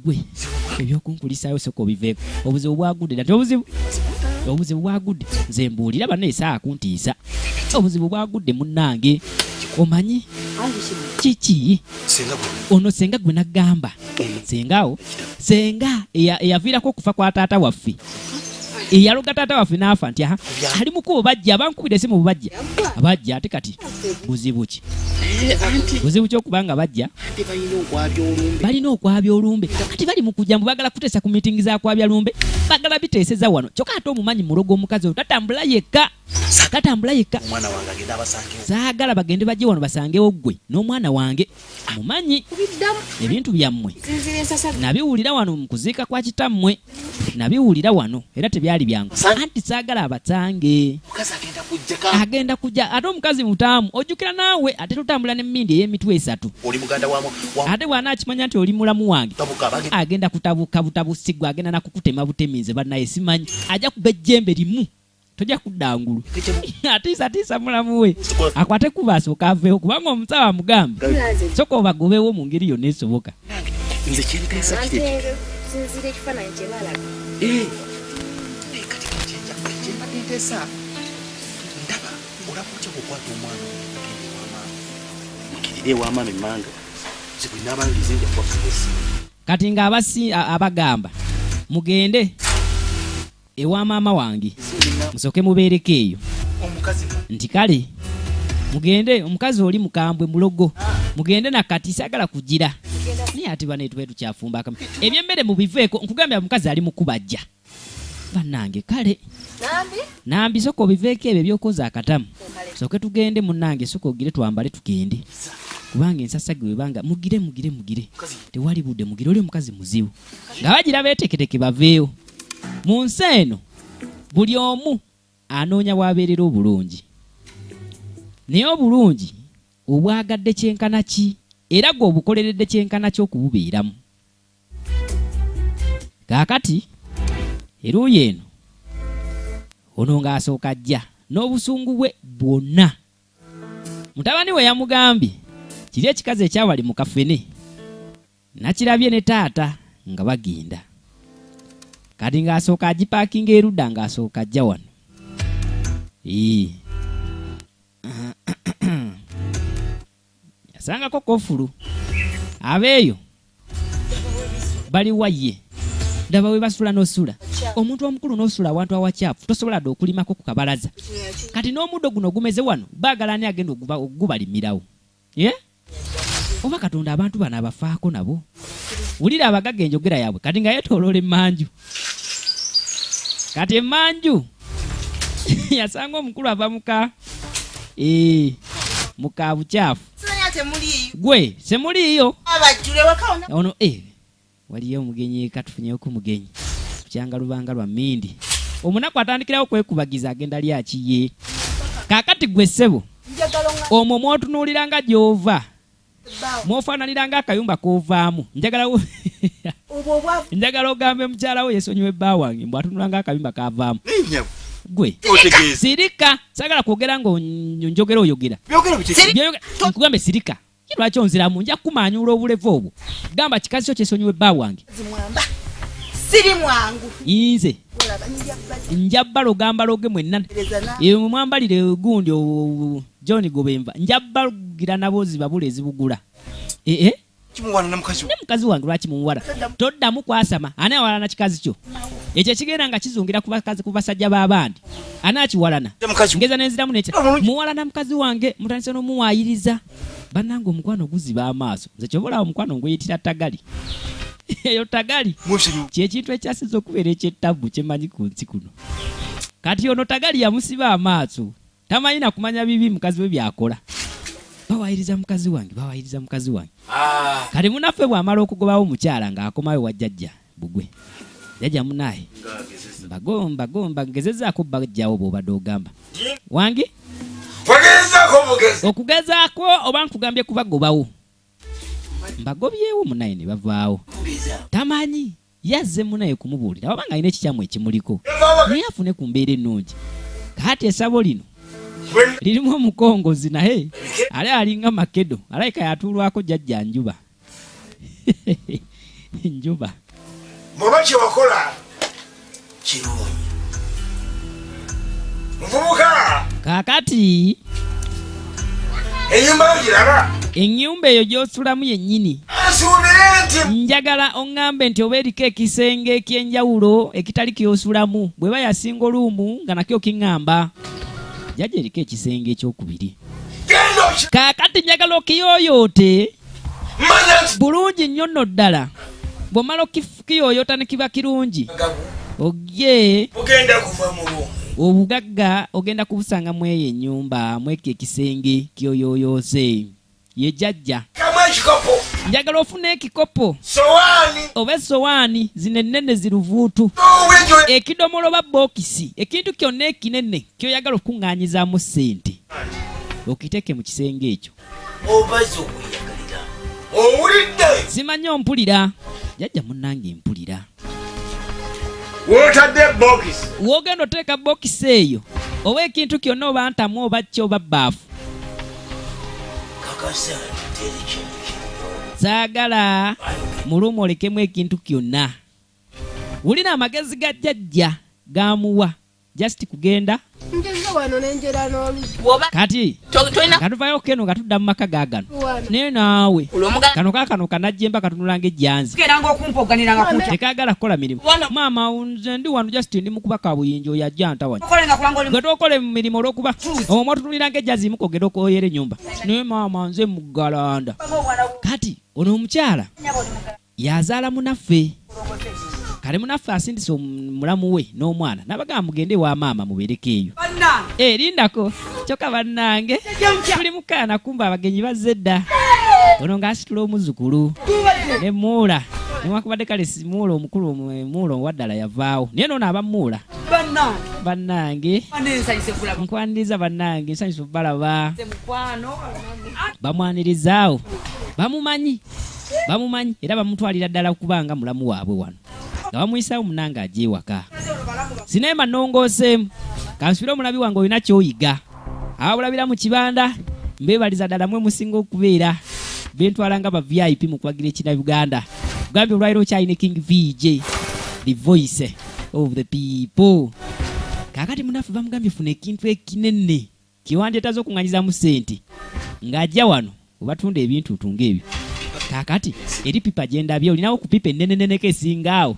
gwe ebyokunkulisayo soko obiveeko obuzibu bwagudde nati obuzibu bwagudde nze mbuulira banne esaa kuntiisa obuzibu bwagudde munange omanyi kiki ono senga gwe nagamba senga eyaviirako okufa kwa taata waffe eyaloga taata waffe n'afa nti ali mukubo bajja abankubira esimu bajja abajja ate kati buzibu ki okubanga bajja balina okwabya olumbe kati bali mu kujja mbu bagala kuteesa ku mitingi za kwabya lumbe bagala biteeseza wano kyokka ate omumanyi mulogo omukazi oyo tatambula yekka saagala bagende bajje wano basangewo ggwe n'omwana wange mumanyi ebintu byammwe nabiwulira wano mu kuziika kwa kitammwe nabiwulira wano era tebyali byangu anti saagala abasange agenda kujja ate omukazi mutaamu ojjukira naawe ate tutambula n'emmindi ey'emitwe 3 ate bw'anaakimanya nti oli mulamu wange agenda kutabuka butabusigwa agenda nakukutema butemiize bannaye simanyi ajja kuba ejjembe limu tojja kudda ngulu atiisa mulamu we akwate kuba asooka aveewo kubanga omusawo amugamba soka obagobewo mu ngeri yonna esoboka nze kinteesa kireke sinzira ekifaananyi kye baalaga kati kyembateesa ndaba olabutya kukwata omwana ogende wamaama mukirire ewamaama emmanga zibwinabangize nja kubafuusi kati ng'abasi abagamba mugende ewa maama wange musooke mubeereko eyo nti kale mugende omukazi oli mukambwe mulogo mugende nakati saagala kugira naye ate bane tube tukyafumba akama ebyemmere mubiveeko nkugambya omukazi ali mukubajja bannange kale nambi soka obiveeko ebyo byokoza akatamu sooke tugende munnange soka ogire twambale tugende kubanga ensasage webanga mugire tewali budde mugire oli omukazi muzibu nga bagira beetekedeke baveewo mu nsi eno buli omu anoonya bwabeerera obulungi naye obulungi obwagadde kyenkana ki era gwe obukoleredde kyenkana ki okububeeramu kaakati eruuyi eno ono ng'asooka ajja n'obusungu bwe bwonna mutabani we yamugambye kiri ekikazi ekyawali mu kafene nakirabye ne taata nga bagenda kati ng'asooka agipaakinga erudda ng'asooka ajja wano yasangako kofulu abeeyo bali waye ndaba we basula n'osula omuntu omukulu n'osula awantu awacyafu tosobola dde okulimako ku kabalaza kati n'omuddo guno ogumeze wano baagala ani agenda ogubalimirawo oba katonda abantu bano abafaako nabo wulira abagagga enjogera yaabwe kati nga yeetooloola emmanju kati emmanju yasanga omukulu ava muka bukyafu gwe semuliiyo ono waliyo omugenyi katufunyeko mugenyi kukyanga lubanga lwa mmindi omunaku atandikirawo kwekubagiza agenda lyakiye kaakati gwe ssebo omwo mwotunuuliranga gy'ova mwofaananiranga akayumba koovaamu njagala ogambe mukyalawo yesonyiwa ebba wange mbw atunulanga akayumba kavaamu gwe sirika sagala kwogera ngaonjogera oyogera nkugambe sirika lwaki onziramu nja kukumanyuula obulevu obwo gamba kikazi kyo kyesonyiwa ebba wange siri mwangu inze njabbala ogamba loge mwenna mwambalire gundi John Gobemba njabbalugira nabo zibabula ezibugula ne mukazi wange lwaki mumuwala toddamu kwasama ani awalana kikazi kyo ekyo kigenda nga kizungira ku basajja b'abandi ani akiwalana ngeza nenziramu muwalana mukazi wange mutandise n'omuwaayiriza bannange omukwano guziba amaaso nze kyobola omukwano ngweyitira tagali eyo tagali kyekintu ekyasiza okubeera ekyettabu kyemanyi ku nsi kuno kati ono tagali yamusiba amaaso tamanyi nakumanya bibi mukazi we byakola bawaayiriza mukazi wange kati munaffe bw'amala okugobawo omukyala ng'akomayo wa jjajja bugwe jjajja munaye mbagomba ngezezaako bajjawo bw'obadde ogamba wange okugezaako oba nkugambye kubagobawo mbagobyewo munaye ne bavaawo tamanyi yazze munaye kumubuulira wabanga alina ekikyamu ekimuliko naye afune ku mbeera ennungi kati esabo lino lirimu omukongozi naye ale alinga makedo alayika yatuulwako jjajja njuba njuba muba kyewakola kirungi muvubuka kaakati ennyumba ogiraba ennyumba eyo gy'osulamu yennyini asuubire nti njagala oŋŋambe nti oba eriko ekisenge ekyenjawulo ekitali kyosulamu bwe bayasinga oluumu nga nakyo kiŋŋamba jjajja eriko ekisenge ekyokubiri kaakati njagala okiyooyoote bulungi nnyo nno ddala bw'omala okiyoyota ne kiba kirungi ogye ogenda kuva mu lumu obugagga ogenda kubusanga mweyo ennyumba mweke ekisenge kyoyoyoze ye jjajja kamu ekikopo njagala ofuna ekikopo sowaani oba essowaani zino ennene ziruvuutu n'owekyo ekidomolo ba bokisi ekintu kyonna ekinene kyoyagala okuŋŋaanyizaamu ssente okiteeke mu kisenge ekyo obaze okweyagalira owulidde simanyi ompulira jjajja munnange empulira wootadde bokisi woogenda oteeka bokisi eyo oba ekintu kyonna oba ntamu oba kki oba bbaafu kakasani teri kintu kiryo saagala mulumu olekemu ekintu kyonna wulina amagezi ga jjajja gamuwa just kugenda Njeza wano nenjera n'oluzi. kati katuvayo keno katudda mu maka gaagano naye naawe kano kaakano kanajjemba katunulanga ejjanzi tekaagala kukola mirimu maama nze ndi wano just ndi mukuba kabuyinja oyo ajja ntawanya gwe tookole mu mirimu olw'okuba omwo otunuliranga ejjanzi mukogera okoyera ennyumba naye maama nze mugalanda kati ono omukyala yazaala munaffe kale munaffe asindise omulamu we n'omwana n'abagamba mugende wa maama mubeereko eyo lindako kyokka bannange tuli mukaana kumba abagenyi bazze dda ono ng'asitula omuzukulu ne muula newakubadde kale simuula omukulu muula owaddala yavaawo naye noono abamuula bannange nkwaniriza bannange nsanyusa balaba bamwanirizaawo bamumanyi era bamutwalira ddala kubanga mulamu waabwe wano nga bamuyisaawo munanga ajja ewaka sineema nnongooseemu kansubire omulabi wange olina kyoyiga ababulabira mu kibanda mbeebaliza ddala mwe musinga okubeera bentwala nga ba VIP mu kubagira ekina Uganda gambye olwaliro okyalina King VJ the voice of the people kakati munaffe bamugambye funa ekintu ekinene kiwandyetaza okuŋŋanyizaamu ssente ng'ajja wano obatunda ebintu tunga ebyo kakati eri pipa gyendabye olinawo ku pipa enneneneneko esingaawo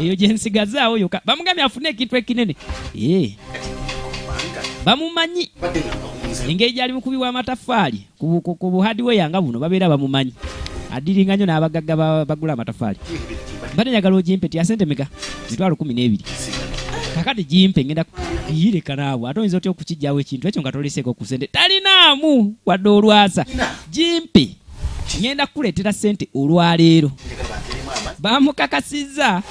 eyo gyensigazaawo yokka bamugambye afune ekintu ekinene bamumanyi engeri gyali mu kubi w'amataffaali ku buhadiwe yanga buno babeera bamumanyi adiringa nnyo n'abagagga bagula amataffaali mbadde njagala ogimpe tya sente meka 12,000 kakati gimpe ngenda yireka naawe ate oyinza otya okukijjawo ekintu ekyo nga toleseeko ku sente talinaamu wadde olwasa gimpe ngenda kukuleetera sente olwaleero bamukakasiza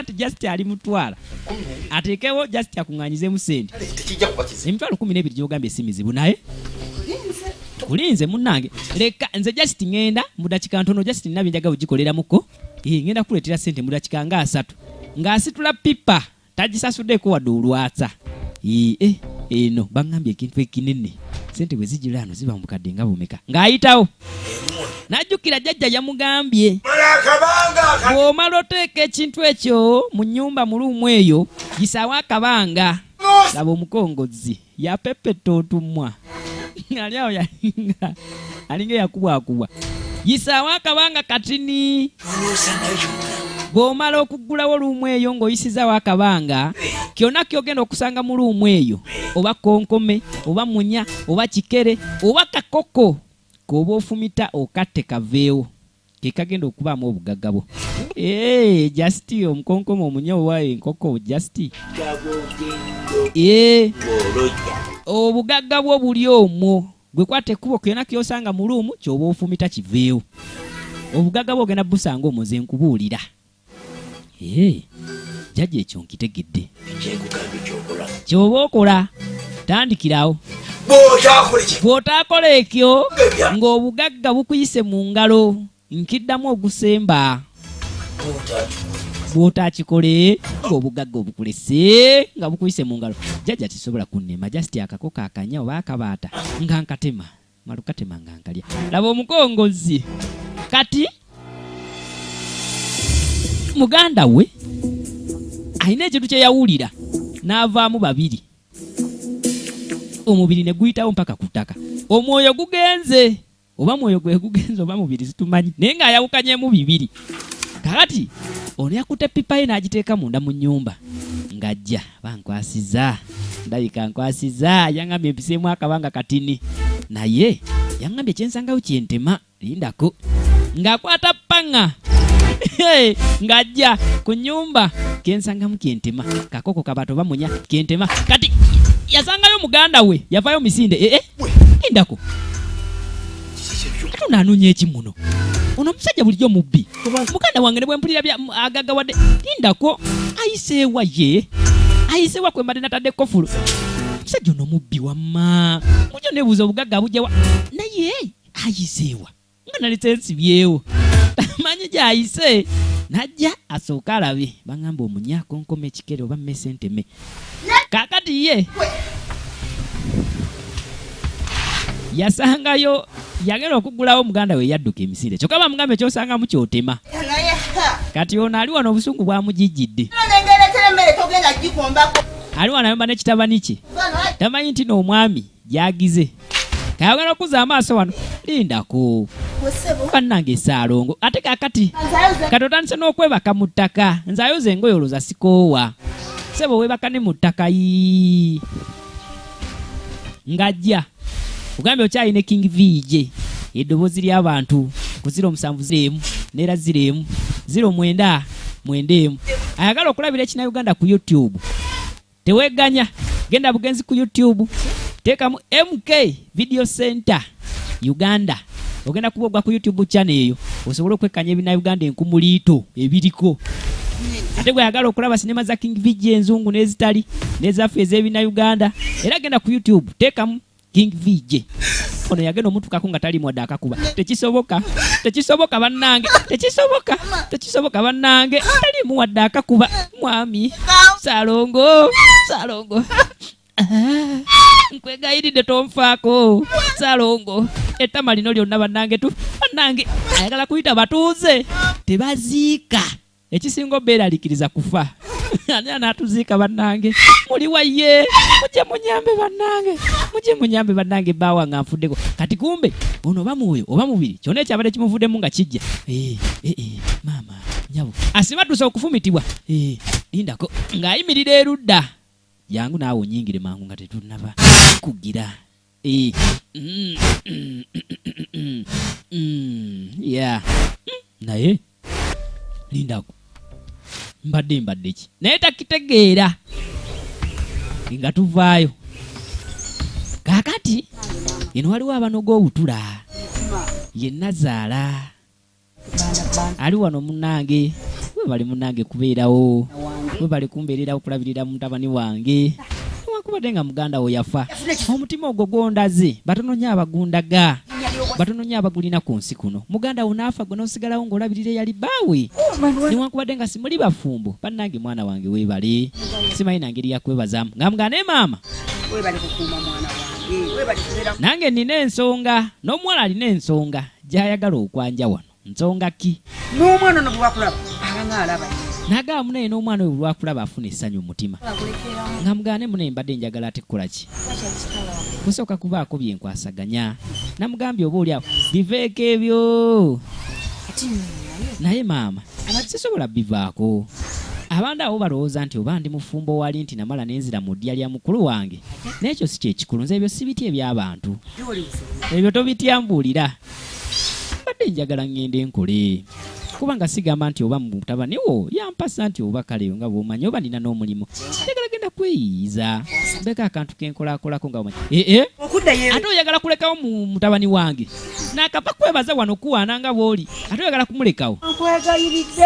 nti just ali mutwala ateekewo just akuŋŋaanyizeemu sente emitwalo 12 gyogambye simizibu naye kulinze munnange leka nze just ngenda mu dakika ntono just nina byenjagala ogikoleramuko ngenda kukuleetera sente mu dakika nga 3 ng'asitula pipa tagisasuddeeko wadde olwatsa eno baŋŋambye ekintu ekinene sente bwe zijira ano ziba mu bukadde nga bumeka ng'ayitawo najjukira jjajja yamugambye bw'omala oteeka ekintu ekyo mu nnyumba mu luumu eyo gisaawo akabanga laba omukongozi yapepetta otumwa ali awo alinga yakubwakubwa gisaawo akabanga katini bw'omala okuggulawo luumu eyo ng'oyisizaawo akabanga kyonna kyogenda okusanga mu luumu eyo oba konkome oba munya oba kikere oba kakoko koba ofumita okatte kaveewo kekagenda okubaamu obugagga bwo justi omukonkome omunya oba enkoko justi obugagga bwo buli omwo gwe kwata ekkubo kyonna kyosanga mu luumu kyoba ofumita kiveewo obugagga bwo ogenda busanga omuze nkubuulira jjajja ekyo nkitegedde kyoba okola tandikirawo bw'otaakola ekyo ng'obugagga bukuyise mu ngalo nkiddamu ogusemba bw'otaakikole ng'obugagga obukulese nga bukuyise mu ngalo jjajja tisobola kunnema just akakoko akanya oba akabaata nga nkatema malukatema nga nkalya laba omukongozi kati muganda we alina ekintu kye yawulira n'avaamu babiri omubiri ne guyitawo mpaka ku ttaka omwoyo gugenze oba mwoyo gwe gugenze oba mubiri situmanyi naye ng'ayawukanyemu bibiri kakati ono yakutte pipa ye n'agiteeka munda mu nnyumba ng'ajja bankwasiza ndabika nkwasiza yangambye empiseemu akabanga katini naye Yangambye kyensangawo kyentema lindako ng'akwata panga ng'ajja ku nnyumba kensangamu kyentema kakoko kabato bamunya kyentema kati yasangayo muganda we yavayo misinde lindako ate onanoonya eki muno ono musajja bulijjo mubbi muganda wange ne bwe mpulira agagawadde lindako ayiseewa ye ayiseewa kwe mbadde natadde kofulu musajja ono mubbi wamma mujjo nebuuza obugagga bujjawa naye ayiseewa nga naletse nsibyewo manyi gyayise najja asooka alabe baŋŋamba omunyako nkoma ekikere oba mmese nteme kaakati ye yasangayo yagenda okugulawo muganda we yadduka emisinde kyokka bamugambe kyosangamu kyotema kati ono ali wano obusungu bwamugijjidde ali wano ayomba n'ekitabani kye tamanyi nti n'omwami gyagize kayagala okuza amaaso wano lindako bannange Saalongo ate kakati kati otandise n'okwebaka mu ttaka nze ayoza engoye olwoza sikoowa sebo webaka ne mu ttaka ng'ajja ugambye okyayina King VJ eddoboozi ly'abantu ku 07 neera 0 09 mwenda ayagala okulabira ekina Uganda ku YouTube teweeganya genda bugenzi ku YouTube teekamu MK Video Center Uganda ogenda kubogwa ku YouTube channel eyo osobola okwekanya ebina Uganda enkumuliito ebiriko ate gwe ayagala okulaba sinema za King VJ enzungu n'ezitali n'ezaffe ez'ebina Uganda era genda ku YouTube teekamu King VJ ono yagenda omutukako nga tali mwadde akakuba tekisoboka bannange tekisoboka bannange tali mwadde akakuba mwami Saalongo nkwegayiridde tonfaako Saalongo ettama lino lyonna bannange ayagala kuyita batuuze tebaziika ekisinga obeeralikiriza kufa ani anaatuziika bannange muli waye mujje munyambe bannange baawa nga nfuddeko kati kumbe ono oba mwoyo oba mubiri kyonna ekyabadde kimuvuddemu nga kijja maama nyabo asibatusa okufumitibwa lindako ng'ayimirira erudda jangu naawe onyingire mangu nga tetunaba kugira naye lindako mbadde ki naye takitegeera nga tuvaayo kaakati eno waliwo abanoga obutula ye Nazaala ali wano munnange we bali munnange kubeerawo we bali kumbeererawo kulabirira mutabani wange wakubadde nga muganda wo yafa omutima ogwo gondaze batono nnyo abagundaga batono nnyo abagulina ku nsi kuno muganda wo naafa gwe n'osigalawo ng'olabirira yali bbaawe newankubadde nga simuli bafumbo bannange mwana wange weebale simanyi nangeri yakwebazaamu nga mugane maama nange nina ensonga n'omuwala alina ensonga gy'ayagala okwanja wano nsonga ki n'omwana ono bwakulaba abanga alaba nagamba munaye n'omwana oyo lwakulaba afuna essanyu omutima nga mugane munaye mbadde njagala ate kukola ki kusooka kubaako byenkwasaganya namugambye oba oli awo biveeko ebyo naye maama sisobola bivaako abantu abo balowooza nti oba ndi mufumbo wali nti namala nenzira mu ddya lya mukulu wange n'ekyo si kyekikulu nze ebyo si biti eby'abantu ebyo tobityambuulira mbadde njagala ngende nkole kubanga sigamba nti oba mutabani wo yampasa nti oba kale nga bw'omanyi oba nina n'omulimu njagala genda kweyiiza mbeka akantu kenkolaakolako nga omanyi ate oyagala kulekawo mu mutabani wange n'akapa kwebaza wano kuwaana nga bw'oli ate oyagala kumulekawo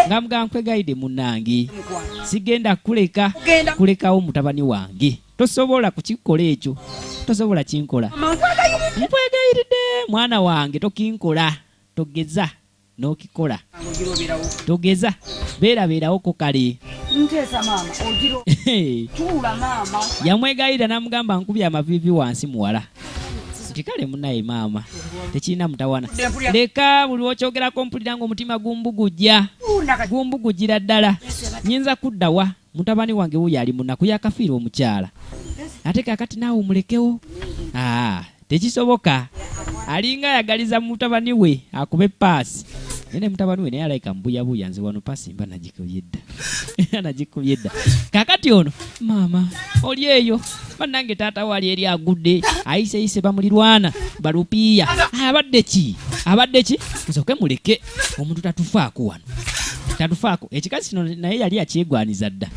nga mugaa nkwegayidde munnange sigenda kulekawo mutabani wange tosobola kukikola ekyo tosobola kinkola nkwegayiridde mwana wange tokinkola togeza n'okikola togeza beerabeerawo ko kale yamwegayirira n'amugamba nkubye amavivi wansi muwala nti kale munaye maama tekirina mutawana leka buli okyogerako mpulira ng'omutima gumbugugira ddala nyinza kuddawa mutabani wange wuyo ali munaku yakafiira omukyala ate kakati naawe omulekewo tekisoboka alinga ayagaliza mutabani we akube paasi ene mutabani we naye alayika mbuyabuya nze wano pasi mba nagikubyedda kakati ono maama oli eyo bannange taata wali eri agudde ayise bamulirwana balupiya abadde ki nsooke muleke omuntu tatufaako wano ekikazi kino naye yali akyegwaniza dda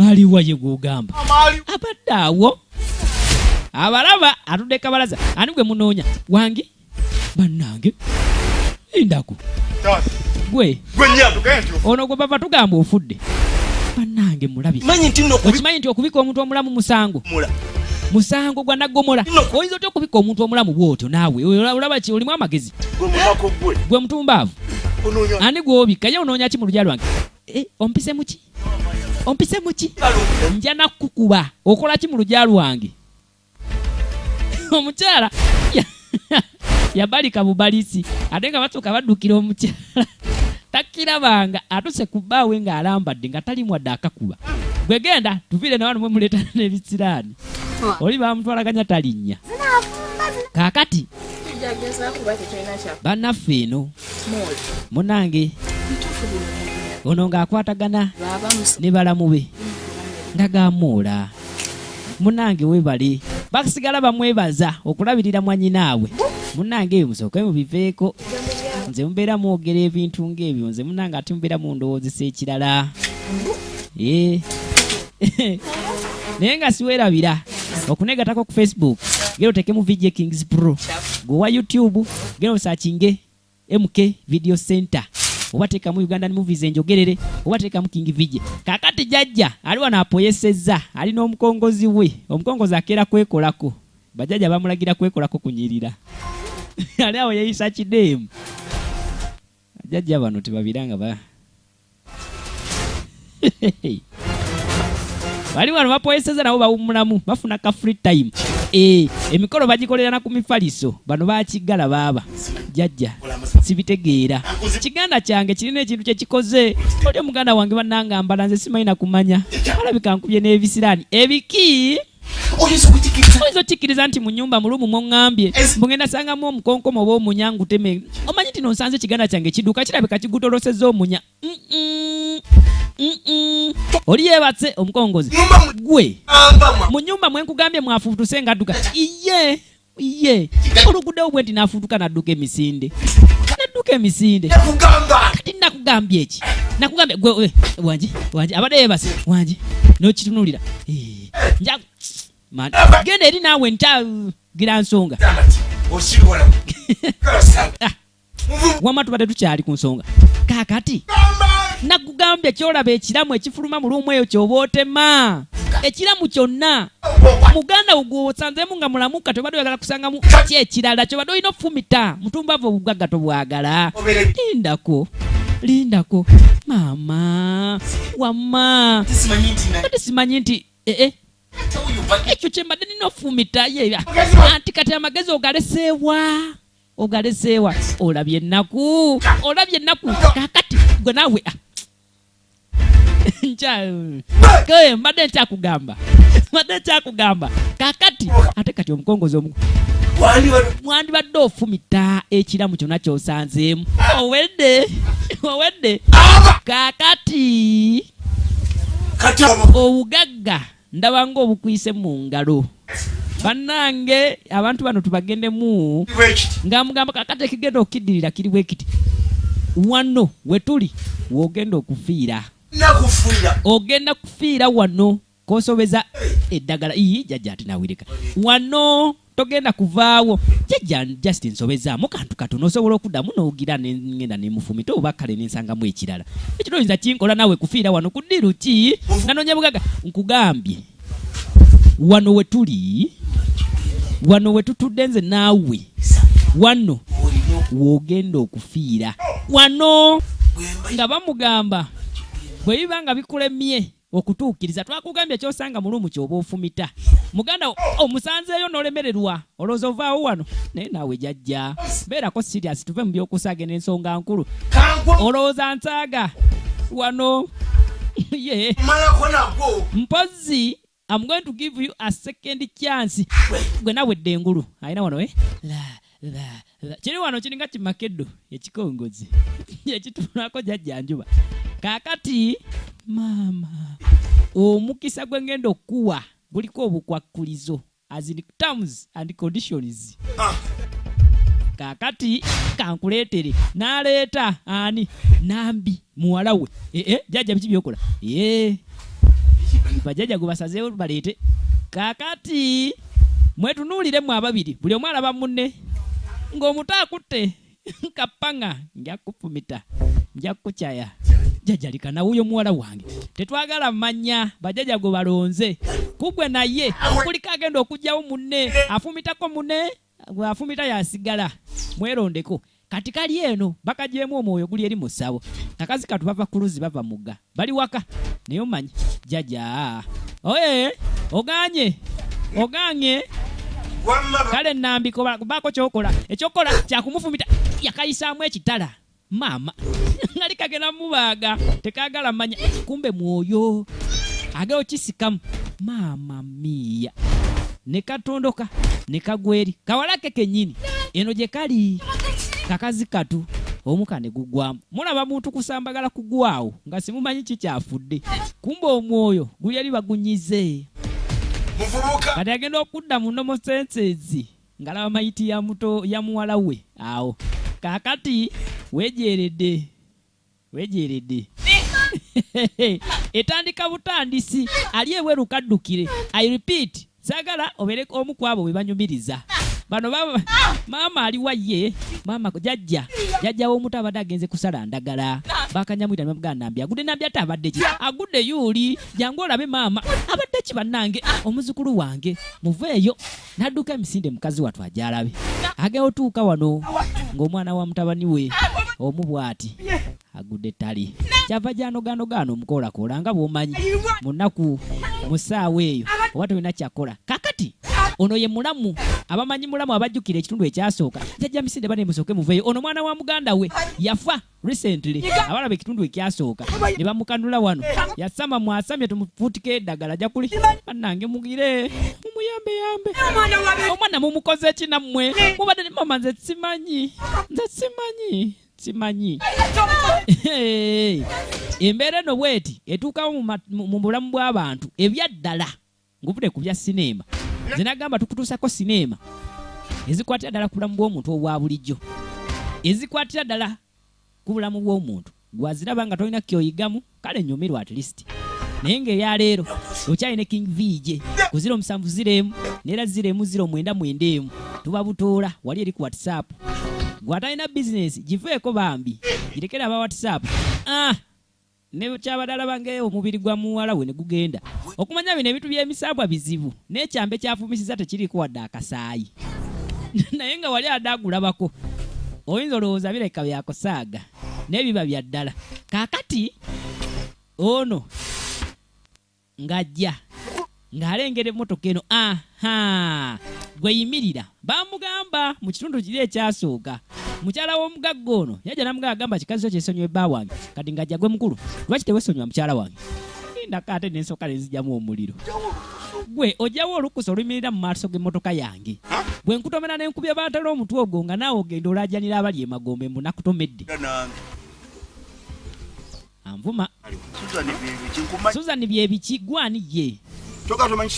aliwa ye gwogamba abadde awo abalaba atudde kabalaza ani gwe munoonya wange bannange indako gwe ono gwe bava tugamba ofudde bannange mulabi okimanyi nti okubika omuntu omulamu musango gwa naggomola oyinza otya okubika omuntu omulamu bwotyo naawe olaba ki olimu amagezi gwe mutumbaavu ani gwobika ye onoonya ki mu lujja lwange ompise muki nja nakkukuba okola ki mu lujja lwange omukyala yabalika bubalisi ate nga batuuka baddukira omukyala takirabanga atuse ku bbaawe ng'alambadde nga tali mwadde akakuba gwe genda tuviire nawano mwe muleeta n'ebisiraani oli bamutwalaganya talinnya kaakati bannaffe eno munange ono ng'akwatagana ne balamu be ndagamuula munange webale basigala bamwebaza okulabirira mwanyinaawe munange musooke mubiveeko nze mubeera mwogera ebintu ng'ebyo nze munange ate mubeera mundowoozesa ekirala naye nga siwerabira okunegatako ku Facebook gero tekemu VJ Kings Pro gowa YouTube gero osakinge MK Video Center oba teekamu Uganda Movies enjogerere oba teekamu King VJ kakati jajja ali wano apoyesezza alina omukongozi we omukongozi akeera kwekolako bajajja bamulagira kwekolako kunyirira ali awo yeyisa kideemu jajja bano tebabiranga bali wano bapoyesezza nabo bawumulamu bafuna ka free time emikolo bagikolera na ku mifaliso bano bakigala baaba jajja sibitegeera kiganda kyange kirina ekintu kyekikoze oli omuganda wange bannanga mbala nze simanyi na kumanya alabika nkubye n'ebisiraani ebiki oyinza okikkiriza nti mu nnyumba mulumu mwoŋŋambye mbugenda sangamu omukonkomo oba omunya nguteme omanyi nti nonsanze ekiganda kyange kiduka kirabika kigutolosezza omunya oli yeebatse omukongozi gwe mu nnyumba mwenkugambye mwafuutuse ngadduka iye oluguddewo bwe nti naafuutuka nadduka emisinde kati nakugambye eki nakugambye gwe wangi abadde yeebase wangi n'okitunulira genda eri naawe ntagira nsonga wama tubadde tukyali ku nsonga kaakati nakugambye kyolaba ekiramu ekifuluma mu luumu eyo kyoba otema ekiramu kyonna muganda ogwosanzemu nga mulamuka tobadde oyagala kusangamu ki ekirala kyobadde olina okufumita mutumbavu obugagga tobwagala lindako maama wamma ate simanyi nti ekyo kyembadde nina okufumita ye anti kati amagezi ogaleseewa olabye ennaku kakati gwe naawe mbadde nkyakugamba kakati ate kati omukongozi omu mwandibadde ofumita ekiramu kyonna kyosanzeemu owedde kakati obugagga ndaba nga obukwise mu ngalo bannange abantu bano tubagendemu nga mugamba kakati ekigenda okukiddirira kiri bwe kiti wano wetuli wogenda okufiira ogenda kufiira wano kosobeza eddagala jajja ati nawirika wano togenda kuvaawo jajja just nsobezaamu kantu katono osobola okuddamu n'ogira ngenda nemufumita oba kale nensangamu ekirala ekyo oyinza kinkola nawe kufiira wano kuddiru ki nanoonya bugaga nkugambye wano wetuli wano wetutudde nze naawe wano wogenda okufiira wano nga bamugamba bwe biba nga bikulemye okutuukiriza twakugambye kyosanga mulumu kyoba ofumita muganda omusanzeeyo n'olemererwa olowooza ovaawo wano naye naawe jajja beerako serious tuve mu byokusaaga n'ensonga nkulu olowooza nsaaga wano ye mpozi I'm going to give you a second chance gwe nawe ddengulu ayina wano kiri wano kiringa kimakeddo ekikongozi ekitulako jjajja Njuba. Kaakati maama omukisa gwe ngenda okuwa guliko obukwakkulizo as in terms and conditions. Kaakati kankuleetere n'aleeta ani Nambi muwala we. Jjajja biki byokola? Bajjajja gwe basazeewo baleete. Kaakati mwetunuuliremu ababiri buli omu alaba munne ng'omuto akutte kapanga nja kufumita nja kukyaya. Jjajja likana wuyo muwala wange tetwagala mmanya bajjajja gwe balonze kugwe naye kuliko agenda okujjawo munne afumitako munne afumita yasigala mwerondeko kati kali eno bakajeemu omwoyo guli eri mu ssabo akazi katu bava kuluzi bava mugga bali waka naye omanyi jjajja oganye kale Nambi kubako kyokola ekyokola kyakumufumita yakayisaamu ekitala maama ngali kagenda mubaaga tekagala manya kumbe mwoyo ageo kisikamu maama mia ne katondoka ne kagweri kawalake kenyini eno gye kali kakazi katu omukane gugwamu mulaba muntu kusambagala kugwawo nga simumanyi kikyafudde kumbe omwoyo guli ali bagunyize kati agenda okudda mu nnomo sensezi ngalaba mayiti ya muto ya muwala we awo kaakati wejeeredde etandika butandisi ali eweru kaddukire. I repeat sagala obereka omu kwabo we banyumiriza bano baba maama ali waye maama jjajja w'omuto abadde agenze kusala ndagala bakanyamwita ne bamugamba Nambi agudde. Nambi ate abadde ki agudde yuli jangu olabe maama abadde ki bannange omuzukulu wange muveeyo n'adduka emisinde mukazi wattu ajalabe ageo tuuka wano ng'omwana wa mutabani we omu bw'ati agudde tali kyava gyanogaano omukoolakola nga bw'omanyi munaku mu ssaawa eyo oba tolina kyakola. Kakati ono ye mulamu abamanyi mulamu abajjukira ekitundu ekyasooka jjajja misinde bane musooke muveeyo. Ono mwana wa muganda we yafa recently abalaba ekitundu ekyasooka ne bamukanula wano yasama mwasamye tumufuutike eddagala ajja kuli bannange mugire mumuyambeyambe omwana mumukoze ki nammwe mubadde ne mama nze simanyi embeera eno bweti etuukawo mu bulamu bw'abantu ebyaddala nguvudde ku bya sineema zinagamba tukutuusako sineema ezikwatira ddala ku bulamu bw'omuntu obwa bulijjo ezikwatira ddala ku bulamu bw'omuntu gwaziraba nga tolina kyoyigamu kale nyumirwa at least naye ng'eya leero okyalina King VJ ku 0701 neera 01991 tuba butoola wali eri ku WhatsApp gwatalina bizinesi giveeko bambi girekera aba WhatsApp ne kyabadala bange omubiri gwa muwala we ne gugenda okumanya bino ebintu by'emisambwa bizibu n'ekyambe kyafumisiza tekiriko wadde akasaayi naye nga wali adagulabako oyinza olowooza bireka byakosaaga n'ebiba bya ddala. Kaakati ono ng'ajja ng'alengera emmotoka eno gwe yimirira bamugamba mu kitundu kiri ekyasooka mukyala w'omugagga ono yajja namugamba agamba kikazi kyo kyesonyiwa ebba wange kati ng'ajja gwe mukulu lwaki tewesonyiwa mukyala wange ndaka ate n'ensooka nenzijjamu omuliro gwe ojjawo olukusa oluyimirira mu maaso g'emmotoka yange bwe nkutomera ne nkubya baatala omutwe ogwo nga naawe ogenda olaajanira abali emagombe mbu nakutomedde anvuma Suzani byebiki gwani ye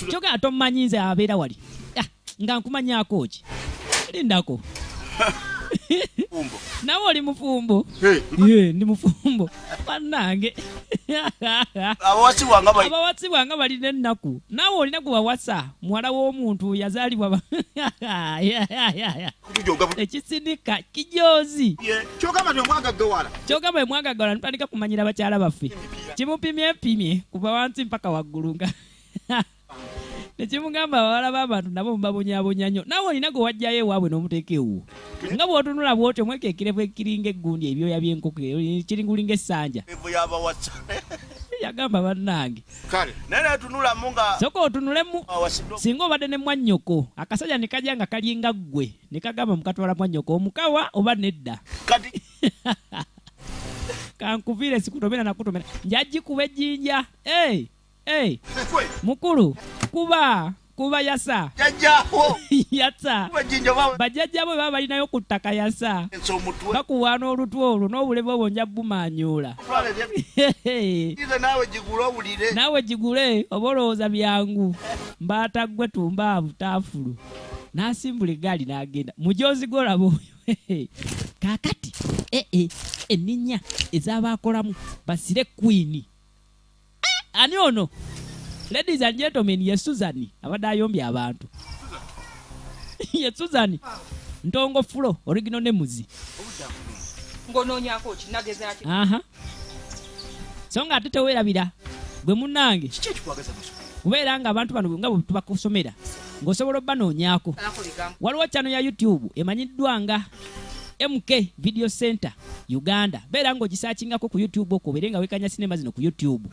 kyoka tomanyi nze abeera wali nga nkumanyako ki lindako nawe oli mufumbo ndi mufumbo bannange abawasibwa nga balina ennaku naawe olina kubawasa muwala w'omuntu yazaalibwa ekisindika kijoozi kyogamba emwagaggawala ntandika kumanyira bakyala baffe kimupimyepimye kuva wansi mpaka waggulu nga nekimugamba abawala b'abantu nabo mubabonyabonya nnyo naawe olina gwe wajjayo ewaabwe n'omuteeka ewuwo nga bw'otunula bw'otyo mwekeekirevu ekiringa eggundi ebyoya by'enkoko kiringulinga essanja yagamba bannange soka otunulemu singa obadde ne mwannyoko akasajja ne kajja nga kalinga ggwe ne kagamba mukatwala mwannyoko omukawa oba nedda kankuviire sikutomera nakutomera njagikuba ejjinja mukulu kuba yasa jajjawo yasa bajinja baba bajjajja bwe baba balinayo ku ttaka yasa enso mutwe bakuwaana olutwe olwo n'obulevu obwo nja bumaanyuula ize nawe jigula owulire naawe gigule oba olowooza byangu mbaata gwe tumbaavu taafulu n'asimbula eggaali n'agenda mujozi golaba oyo kaakati enninya ez'abaakolamu basire kwini ani ono ladies and gentlemen ye Suzani abadde ayombye abantu ye Suzani ntongo fulo original ne muzi ngonoonyako kinageza ati aha so nga ate teweerabira gwe munnange kiki ekikwagaza muso kubeera nga abantu bano nga bwe tubakusomera ng'osobola obbanoonyaako waliwo channel ya YouTube emanyiddwa nga MK Video Center Uganda beera ng'ogisaakingako ku YouTube okwo obeere nga weekanya sinema zino ku YouTube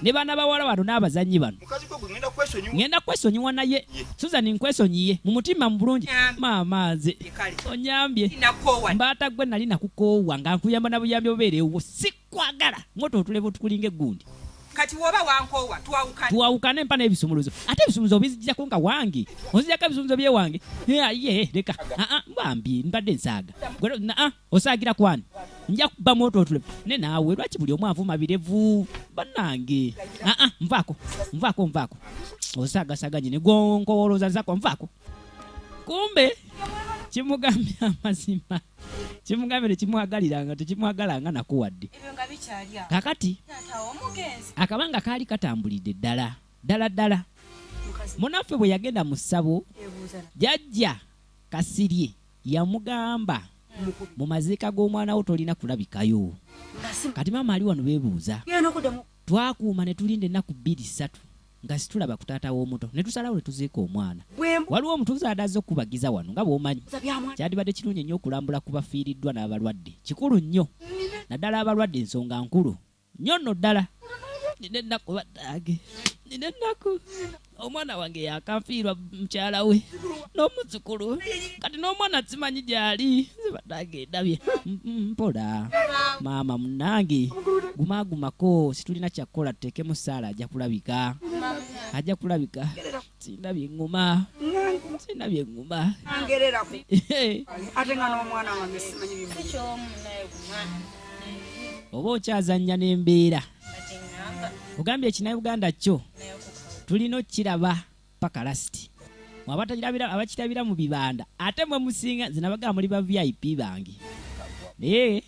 ne baana bawala bano n'abazannyi bano mukazi gwe ngenda kwesonyiwa ngenda kwesonyiwa naye Susan nkwesonyiye mu mutima mu bulungi maama nze onyambye mbaata gwe nali nakukoowa nga nkuyamba na buyambi obeerewo sikwagala ngoto otulebe tukulinga eggundi kati woba wankoowa tuwawukane mpa n'ebisumuluzo ate ebisumuluzo obizijjako nga wange ozijjako ebisumuluzo byewange ye leka mbambi mbadde nsaaga osaagira kwani nja kuba moto otulebe ne naawe lwaki buli omu avuma birevu bannange nvaako osaagasaganye ne gonkowolooza zako nvaako kumbe kimugambye amazima kimugambye tekimwagaliranga tekimwagalanga nakuwadde kakati akabanga kaali katambulidde ddala munaffe bwe yagenda mu ssabo jajja Kasirye yamugamba mu maziika g'omwana wo tolina kulabikayo kati maama ali wano beebuuza twakuuma ne tulinda ennaku 2-3 nga situlaba ku taata w'omuto ne tusalawo ne tuziika omwana waliwo omutuuze adazze okubagiza wano nga bw'omanyi kyandibadde kirungi ennyo okulambula ku bafiiriddwa n'abalwadde kikulu nnyo naddala abalwadde ensonga nkulu nnyo nno ddala nina ennaku baddage nina ennaku omwana wange yakanfiirwa mukyala we n'omuzukulu kati n'omwana simanyi gyali zibaddage endabye mpola maama munnange gumagumako situlina kyakkola tuteekemu saala ajja kulabika sindabye nguma ate nga n'omwana wange simanyi oba okyazannya n'embeera ogambye ekinauganda kyo tulina okiraba paka lasiti abakirabira mu bibanda ate mwe musinga zinabagaa muli ba VIP bange naye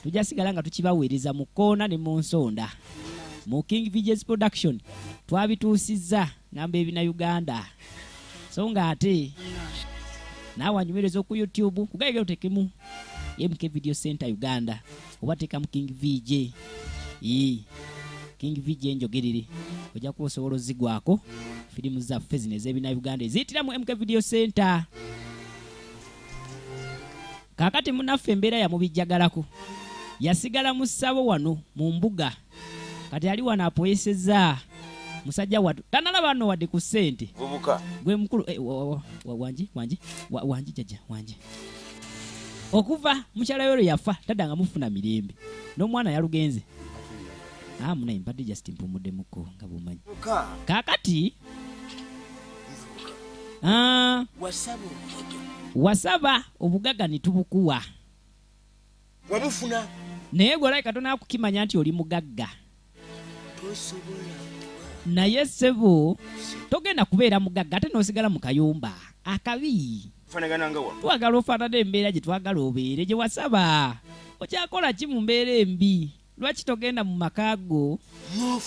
tujja sigala nga tukibaweereza mu koona ne mu nsonda mu King VJ's Production twabituusizza ngamba ebina Uganda so nga ate naawe anyumereza ku YouTube kugayega otekemu MK Video Center Uganda oba tekamu King VJ King VJ njogerere ojja kuba osobola ozigwako firimu zaffe zino ez'ebina Uganda eziyitiramu MK Video Center. Kakati munaffe embeera yamubijjagalako yasigala mu ssabo wano mu mbuga kati ali wano apoyeseza musajja watu tanalaba wano wadde ku ssente gwe mukulu wanji jajja wanji okuva mukyala yolo yafa tadanga mufuna mirembe n'omwana yalugenze munaye mbadde just mpumudde muko nga bumanyi kakati wasaba obugagga ne tubukuwa wabufuna naye gwe Katonda akukimanya nti oli mugagga naye ssebo togenda kubeera mugagga ate n'osigala mu kayumba akabi twagala ofaanana embeera gye twagala obeere gye wasaba okyakola ki mu mbeera embi lwaki togenda mu makaago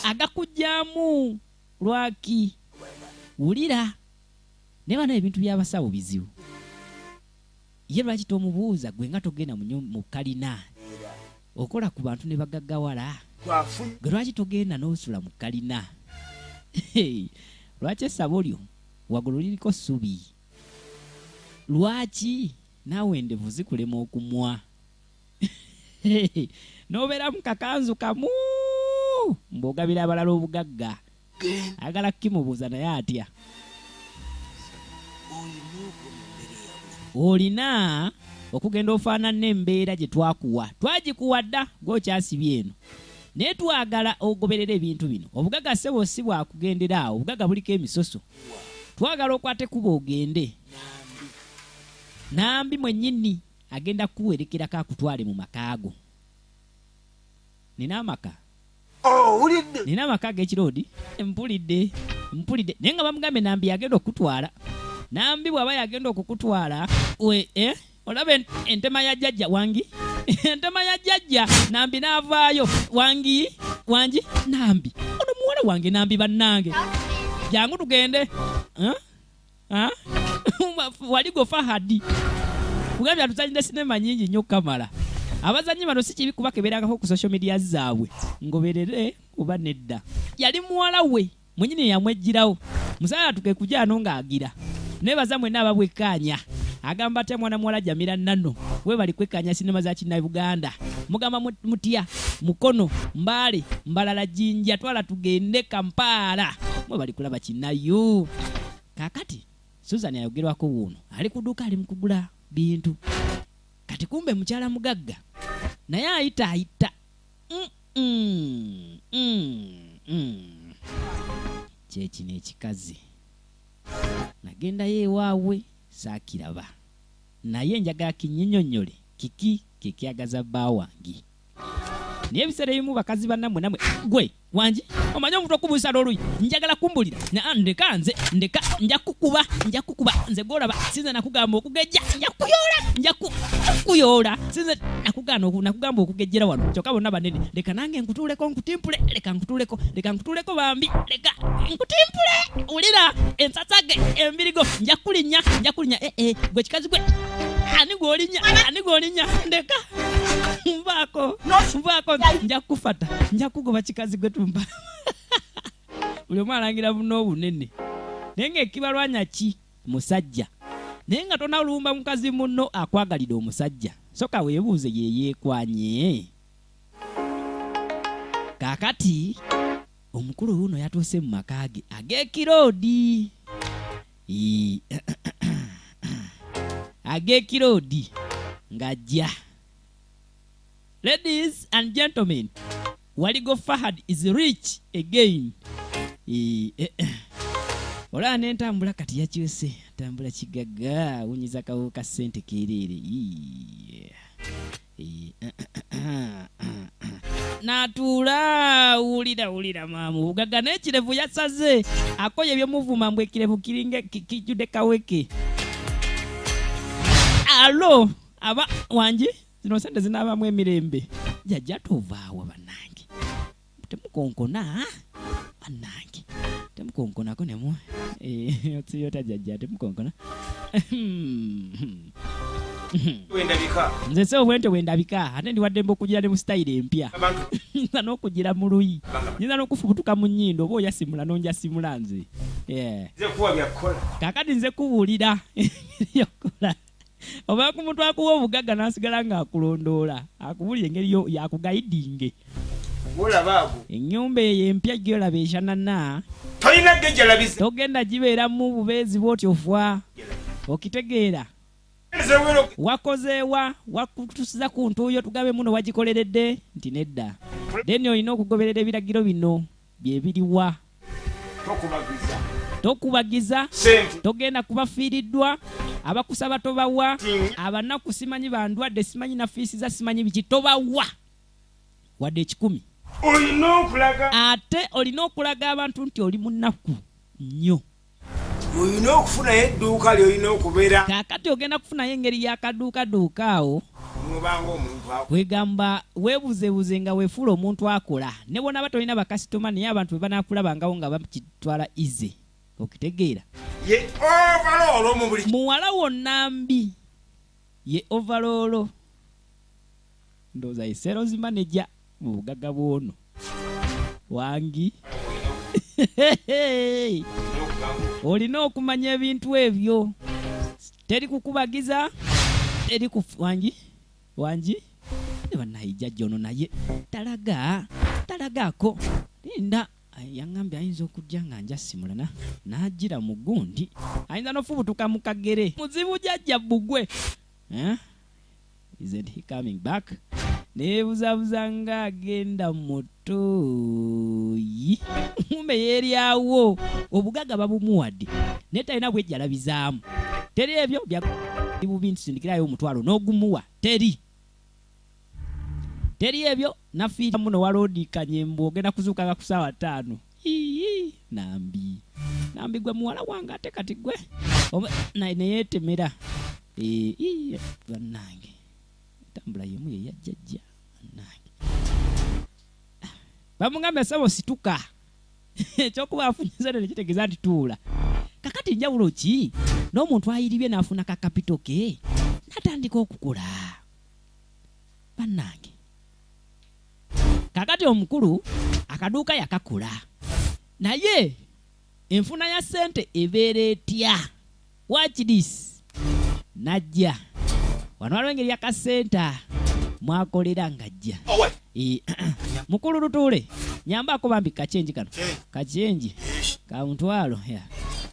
agakujjaamu lwaki wulira ne bano ebintu by'abasawo bizibu ye lwaki tomubuuza gwe nga togenda mu kalina okola ku bantu ne bagaggawala gwe lwaki togenda n'osula mu kalina lwaki essabo lyo waggulu liriko ssubi lwaki naawe endevu zikulema okumwa n'obeera mu kakanzu kamu mb'ogabira abalala obugagga agala kukimubuuza naye atya olina okugenda ofaanana embeera gye twakuwa twagikuwa dda gw'okyasibye eno naye twagala ogoberera ebintu bino obugagga ssebo si bwakugendera awo obugagga buliko emisoso twagala okwate kuba ogende Nambi mwennyini agenda kuwerekerako akutwale mu makaago nina amaka ulidde nina amaka g'ekirodi mpulidde naye nga bamugambe Nambi yagenda okutwala Nambi bw'aba yagenda okukutwala olaba entema ya jjajja wangi entema ya jjajja Nambi n'avaayo wangi Nambi ono muwala wange Nambi bannange jangu tugende waligo Fahadi kugambya tuzanyira sinema nyingi nnyo kamala abazanyi bano si kibi kuba keberangako ku social media zaabwe ngoberere kuba nedda yali muwala we mwenyini yamwejjirawo musala tukekuja ano ng'agira nebaza mwenna ababwekkaanya agamba atya mwana muwala Jamila Nano we bali kwekkaanya sinema za Kinnayuganda mugamba mutya Mukono Mbale Mbalala Jinja twala tugende Kampala mwe bali kulaba Kinnayu kakati Susan ayogerwako wuno ali kuduka ali mukugula bintu kati kumbe mukyala mugagga naye ayita kyekino ekikazi nagenda yeewaawe saakiraba naye njagala kinnyonnyole kiki kekyagaza bba wangi naye ebiseera ebimu bakazi bannamwe namwe gwe wangi omanye omuntu okubuusa loluyi njagala kumbulira ndeka nze nja kukuba nze golaba sinze nakugamba okugejja nja kukuyoola sinze nakugamba okugejjera wano kyokka bonna banene leka nange nkutuuleko nkutimpule leka nkutuuleko bambi leka nkutimpule ulira ensasage embirigo nja kulinnya gwe kikazi gwe ani gwolinya ndeka mvaako nja kufata nja kugoba kikazi gwe tumba buli omu alangira buno obunene naye ng'ekibalwanya ki musajja naye nga tonalumba mukazi muno akwagalira omusajja soka weebuuze yeyeekwanye kaakati omukulu uno yatuuse mu maka ge ag'ekiroodi ag'ekiroodi ng'ajja. Ladies and gentlemen, Waligo Fahad is rich again. Ola nentambula kati yakyuse tambula kigaga wunyiza kawo ka sente kerere natula ulira mamu bugaga n'ekirevu yasaze akoye byomuvuma mbwe ekirevu kiringe kijjude kaweke alo aba wanji zino sente zinaabamu emirembe jajja tovaawa bannange temukonkona bannange temukonkonako nemu otsiyota jajja temukonkona wendabika nze se obwente wendabika ate ndi wadde mbokugira ne mu style empya nza n'okugira mu luyi nza n'okufubutuka mu nnyindo oba oyasimula n'onjasimula nze nze kuwa byakukola kaakati nze kubuulira yokola oba ku muntu akuwa obugagga n'asigala ng'akulondoola akubulira engeri yakugaidinge olabaago ennyumba eyo empya gyolaba eshanana tolina gejjalabize togenda gibeeramu bubeezi bw'otyofa okitegeera wakozeewa wakutusiza ku ntuuyo tugabe muno wagikoleredde nti nedda then olina okugoberera ebiragiro bino byebiriwa tokubagiza togenda kubafiiriddwa abakusaba tobawa abanaku simanyi bandwadde simanyi na fiisi za simanyi biki tobawa wadde 10 ate olina okulaga abantu nti oli munaku nnyo olina okufunayo edduuka lyolina okubeera kaakati ogenda kufunayo engeri y'akaduukaduuka awo mubanga omuntu kwegamba weebuzeebuze nga weefuula omuntu akola ne bona batolina bakasitoma naye abantu be banaakulabangao nga bakitwala ize okitegeera ye overall mu buli muwala wonna mbi ye overall ndowooza ye sales manager mu bugagga bwono wangi olina okumanya ebintu ebyo teri kukubagiza teri wangi banayijjajja ono naye talagaako linda yaŋŋambye ayinza okujja nga njasimulana n'agira mu gundi ayinza n'ofubutuka mu kagere muzibu jjajja bbugwe isn't he coming back nebuzabuza nga agenda mutoyi mume yeryawo obugaga babumuwadde naye talina bwejjalabizaamu teri ebyo byabubintu sindikirayo omutwalo n'ogumuwa teri ebyo nafiira muno waloodikanye mbu ogenda kuzuukaga ku ssaawa 5 nambi gwe muwala wange ate kati gwe neyeetemera bannange tambula yemu yeyajjajja bannange bamugambe sabo situka ekyokuba afunyiza ne kitegeeza nti tuula kakati njawulo ki n'omuntu ayiribye n'afuna kakapito ke natandika okukola bannange kakati omukulu akaduuka yakakola naye enfuna ya ssente ebeera etya watch this najja wano waliwo engeri yakasenta mwakolera ngajja mukulu lutuule nyambako bambi kachenji kano kachenji kamutwalo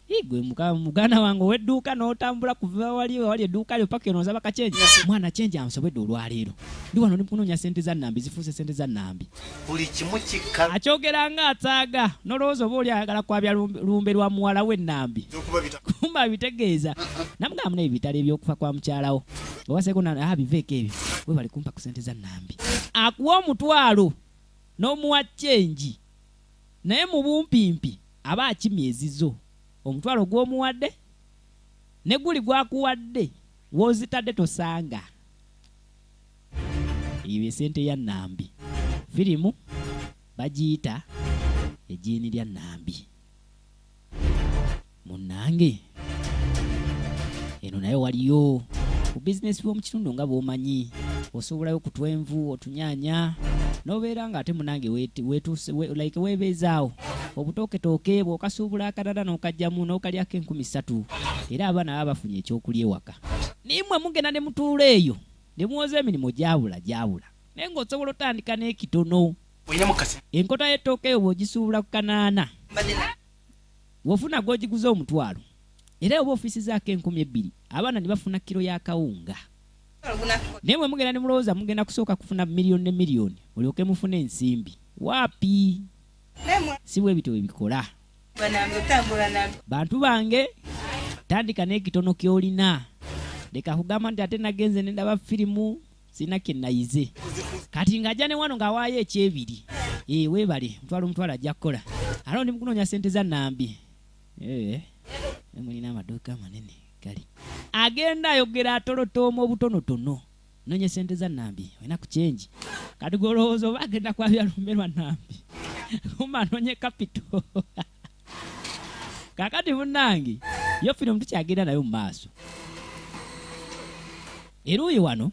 igwe muganda wange ow'edduuka n'otambula kuva wali edduuka lyo paka eno nsaba kachenji mwana chenji ansobedde olwaleero ndi wano nikunoonya ssente za nnambi zifuuse ssente za nnambi buli kimu kikka akyogera nga ataaga nolowooza oba oli ayagala kwabya lumbe lwa muwala w'ennambi kumba abitegeeza namugamba naye bitala ebyokufa kwa mukyalawo owaseeko biveeko ebyo we bali kumpa ku ssente za nnambi akuwa omutwalo n'omuwa chenji naye mu bumpimpi aba akimyezizo omutwalo gw'omuwadde ne guli gwakuwadde wozitadde tosanga eyo esente ya nnambi firimu bagiyita ejiini lya nnambi munnange eno naye waliyo ku bizinesi bw'omu kitundu nga bw'omanyi osobolayo okutwa envu otunyanya n'obeera nga ate munange like weebeezaawo obutoketoke bw'okasuubula akadada n'okajjamu n'okalyako 13 era abaana baba bafunye ekyokulya ewaka nimwe mugenda ne mutuula eyo ne muwoza emirimu gyabula naye ng'osobola otandika n'ekitono enkota y'ettooke eyo bw'ogisuubula ku 8 wofuna gw'ogiguza omutwalo era oba ofiisi zaako 12 abaana ne bafuna kiro y'akawunga naye mwe mugenda ne mulowooza mugenda kusooka kufuna miliyoni ne miliyoni olyoke mufune ensimbi waapi si bwe bityo bikola bantu bange tandika n'ekitono ky'olina leka kugamba nti ate nagenze ne ndaba firimu sina kye nayize kati ng'ajja ne wano ng'awaayo ekyebiri weebale omutwalo ajja kukola alo ndi mukunoonya ssente za nnambi mulina amaduuka manene gali agenda ayogera atolotooma obutonotono nonye ssente za nnambi olina ku chenji kati golowooza oba agenda kwabya lumbe lwa nnambi kumba anonye kapito kakati munnange yo firimu tukyagenda nayo mu maaso eruuyi wano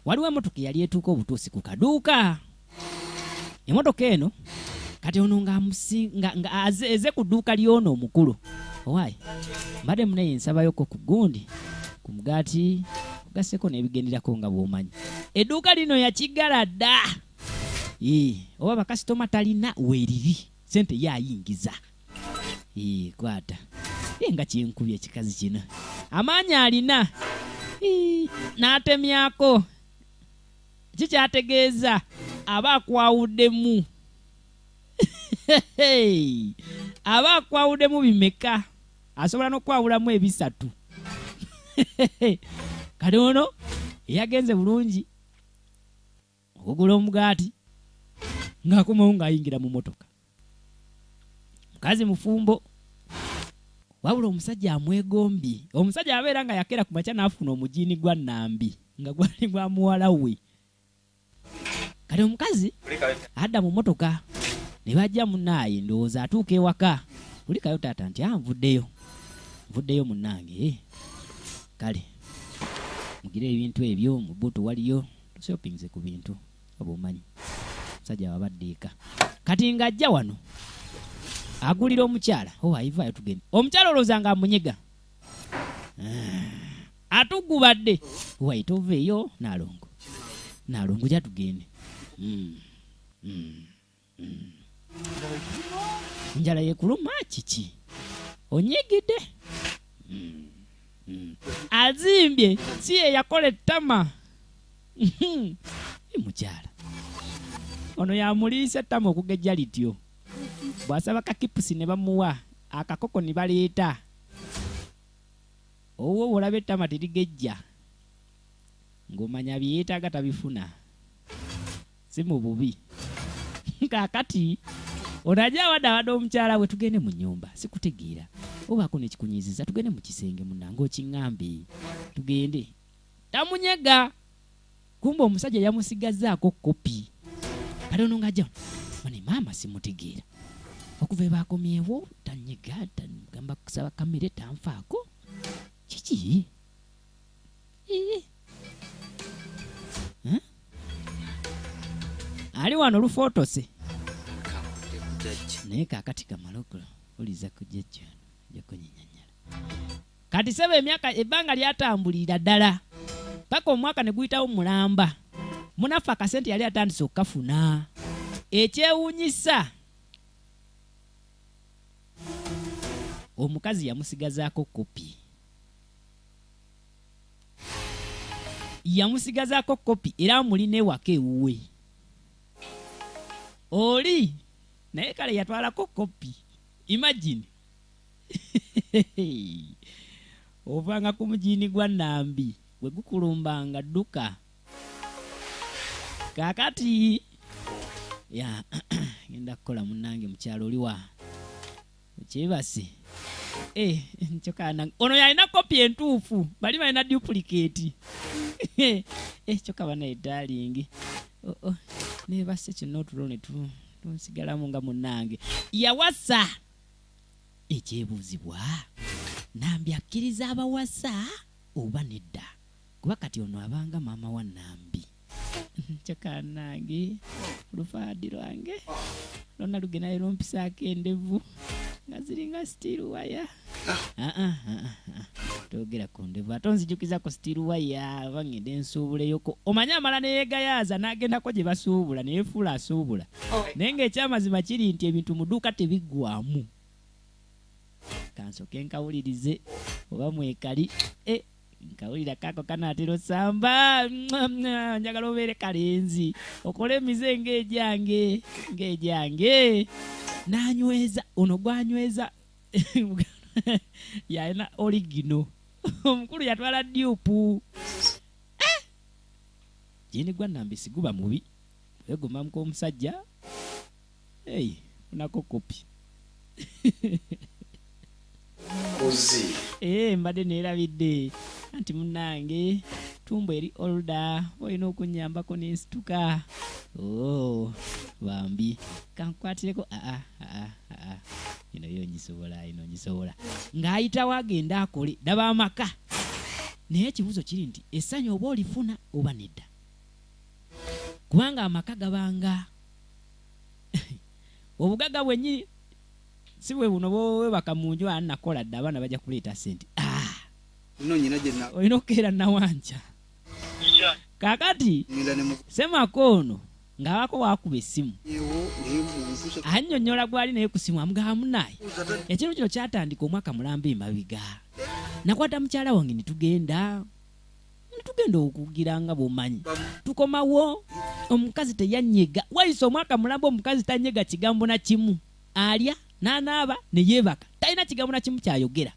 waliwo emmotoka yali etuuka obutuusi ku kaduuka emmotoka eno kati ono nga eze ku dduuka ly'ono omukulu owaayi mbadde munaye nsabayoko ku gundi ku mugaati ogaseko n'ebigenderako nga bw'omanyi edduuka lino yakigala dda oba bakasitoma talina weeriri sente yayingiza kwata nga kyenkubye ekikazi kino amaanyi alina n'atemyako kikyategeeza aba akwawuddemu aba akwawuddemu bimeka asobola n'okwawulamu 3 kati ono eyagenze bulungi okugula omugaati ng'akomawo ng'ayingira mu motoka mukazi mufumbo wabula omusajja amwegombye omusajja abeera nga yakera ku makya n'afuna omujiini gwa nnambi nga gwali gwa muwala we kati omukazi adda mu motoka ne bajja munaaye ndowooza atuuka ewaka kulikayo taata nti nvuddeyo munnange kale mugire ebintu ebyo mu butu waliyo tushoppingze ku bintu oba omanyi musajja wabadde eka kati ng'ajja wano agulira omukyala ayivayo tugende omukyala olowooza nga amunyega atugubadde wayita oveeyo nalongo gya tugende njala yekuluma kiki onyigidde azimbye si ye yakola ettama teri mukyala ono yamuliisa ttama okugejja lityo bw'asaba kakipusi ne bamuwa akakoko ne baleeta owo olaba ettama terigejja ng'omanya byeyeetaaga tabifuna si mu bubi kaakati onajja wadde omukyala we tugende mu nnyumba sikutegeera obaako nekikunyiiziza tugende mu kisenge munnange okiŋŋambe tugende tamunyega kumba omusajja yamusigazzaako kopi kale ono ng'ajja one maama simutegeera okuva ebaakomyewo tanyega tagamba kusaba kamere tanfaako kiki ali wano lufootose naye kaakati kamalokolo oliza kujjajja jakunyinyanyala kati seba emyaka ebbanga lyatambulira ddala paka omwaka ne guyitawo mulamba munafu akasente yali atandise okukafuna ekyewuunyisa omukazi yamusigazaako kopi era amulina ewaka ewuwe oli naye kale yatwalako kopi imagine ovanga ku mujini gwa Nambi bwe gukulumbanga dduka kaakati ya ngenda kukola munnange mukyalo oliwa kyebase nkyokana ono yalina kopi entuufu bali balina duplicate kyokaba naye darling nebase kino otulo ne tunsigalamu nga munnange yawasa ekyebuuzibwa Nambi akkiriza abawasa oba nedda kuba kati ono abanga maama wa Nambi kyokanange lufaadi lwange lonna lugenda lumpisaako endevu nga ziringa steel waya togera ku ndevu ate onzijukizako steel waya bangende ensuubuleyoko omanye amala neyeegayaaza n'agendako gye basuubula neyefuula asuubula naye ng'ekyamazima kiri nti ebintu mu dduuka tebiggwamu kansoke nkawulirize oba mwekali nkawulira kako kanaatera osamba njagala obeere kalenzi okole emize ng'egyange n'anyweza ono gwanyweza yalina origino omukulu yatwala dupu jini gwa Nambi siguba mubi wegumamuka omusajja funako kopi mbadde neerabidde anti munnange tumbu eri olda olina okunyambako nensituka bambi kankwatireko ino yonyisobola ng'ayitawo agenda akole daba amaka naye ekibuuzo kiri nti essanyu oba olifuna oba nedda kubanga amaka gabanga obugaga bwennyini si bwe buno bwewebaka mu nju anakola dde abaana bajja kuleeta sente olina okukeera nawanja kakati semako ono ng'abako waakuba essimu annyonnyola gwali naye ku simu amugamba munaye ekintu kino kyatandika omwaka mulamba emabiga nakwata mukyala wange netugenda okugira nga bw'omanyi tukomawo omukazi teyanyega wayise omwaka mulamba omukazi tanyega kigambo na kimu alya n'anaaba ne yeebaka talina kigambo na kimu kyayogera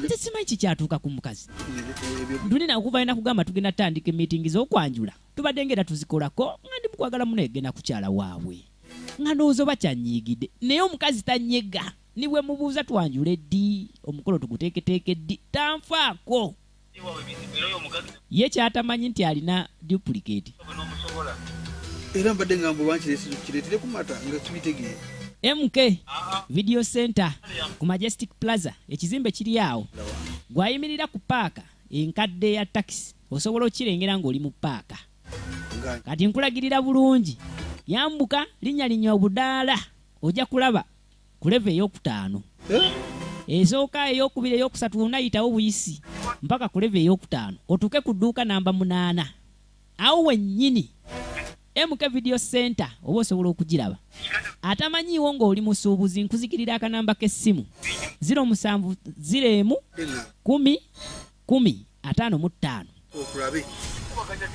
nti simanyi kikyatuuka ku mukazi tulina okuvalina kugamba tugenda tutandika emitingi z'okwanjula tubadde ngera tuzikolako nga ndi mukwagala muno egenda kukyala waabwe nga ndowooza oba kyanyiigidde naye omukazi tanyega nibwe mubuuza twanjula eddi omukolo tuguteeketeeke eddi tanfaako ye kyatamanyi nti alina duplicate era mbadde ngamba wankireetere ku mata nga tubitegeye MK Video Center ku Majestic Plaza ekizimbe kiri awo gwayimirira ku paaka enkadde ya taxi osobola okirengera ng'oli mu paaka kati nkulagirira bulungi yambuka linnya obudaala ojja kulaba ku level ey'okutaano esooka ey'okubiri ey'okusatu onayitawo buyisi mpaka ku level ey'okutaano otuuke ku dduuka namba 8 awo wennyini MK Video Center oba osobola okugiraba atamanyiiwo ng'oli musuubuzi nkuzikirira akanamba k'essimu 070101055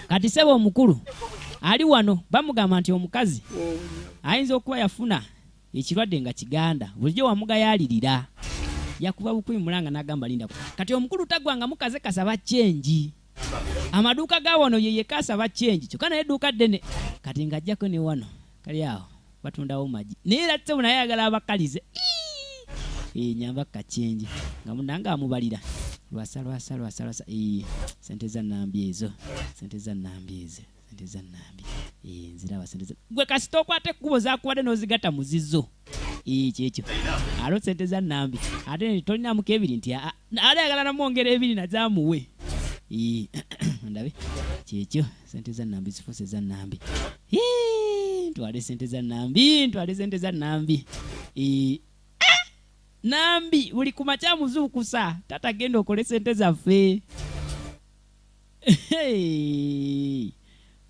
kati sebo omukulu ali wano bamugamba nti omukazi ayinza okuba yafuna ekirwadde nga kiganda bulijjo wamugayalirira yakuba bukumi mulanga n'agamba linda kati omukulu tagwanga mukaze kasaba chenji amaduuka ga wano yeye kasaba chenji kyokka naye edduuka ddene kati ng'ajjako ne wano kali awo batundawo magi naye era tse naye ayagala abakalize nyamba kachenji nga munanga amubalira lwasa sente za nambi ezo nziraba sente za gwe kasita okwate ekkubo zaakubadde n'ozigata mu zizo kyekyo alo sente za nambi ate tolinamuko ebiri nti ali ayagala namwongera ebiri nazaamuwe ndabe kyekyo sente za nambi zifuse za nambi ntwale sente za nambi nambi buli kumakya muzuukusa tatagenda okole sente zaffe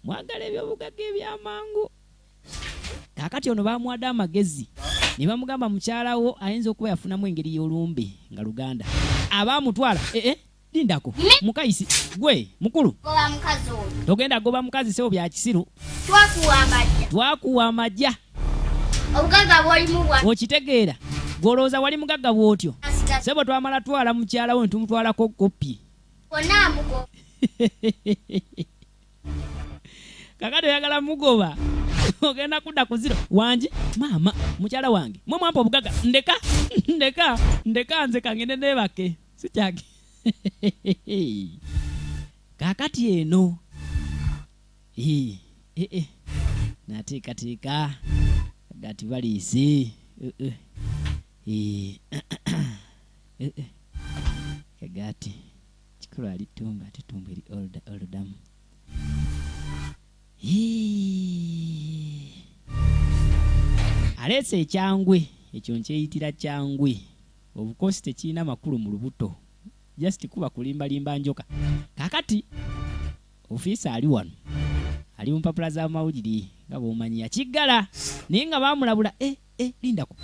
mwagala ebyobugagga ebyamangu kakati ono bamwadde amagezi ne bamugamba mukyalawo ayinza okuba yafunamu engeri y'olumbe nga luganda abamutwala lindako mukayisi gwe mukulu togenda goba mukazi sebo bya kisiru twakuwa amajja okitegeera golooza wali mugagga bwotyo sebo twamala twala mukyalawo netumutwalako kopi kakati oyagala mugoba ogenda kudda ku ziro wangi maama mukyala wange mwe mwampa obugagga ndeka nze kangende neebake sikyage kakati eno nateekateeka gati baliise kagati kikulu alitumba tetumba eri oludamu aleese ekyangwe ekyo nkyeyitira kyangwe obukosi tekirina makulu mu lubuto just kuba kulimbalimba njoka kakati ofiisa ali wano ali mu mpapula z'amawulire nga bw'omanyi yakiggala naye nga baamulabula lindako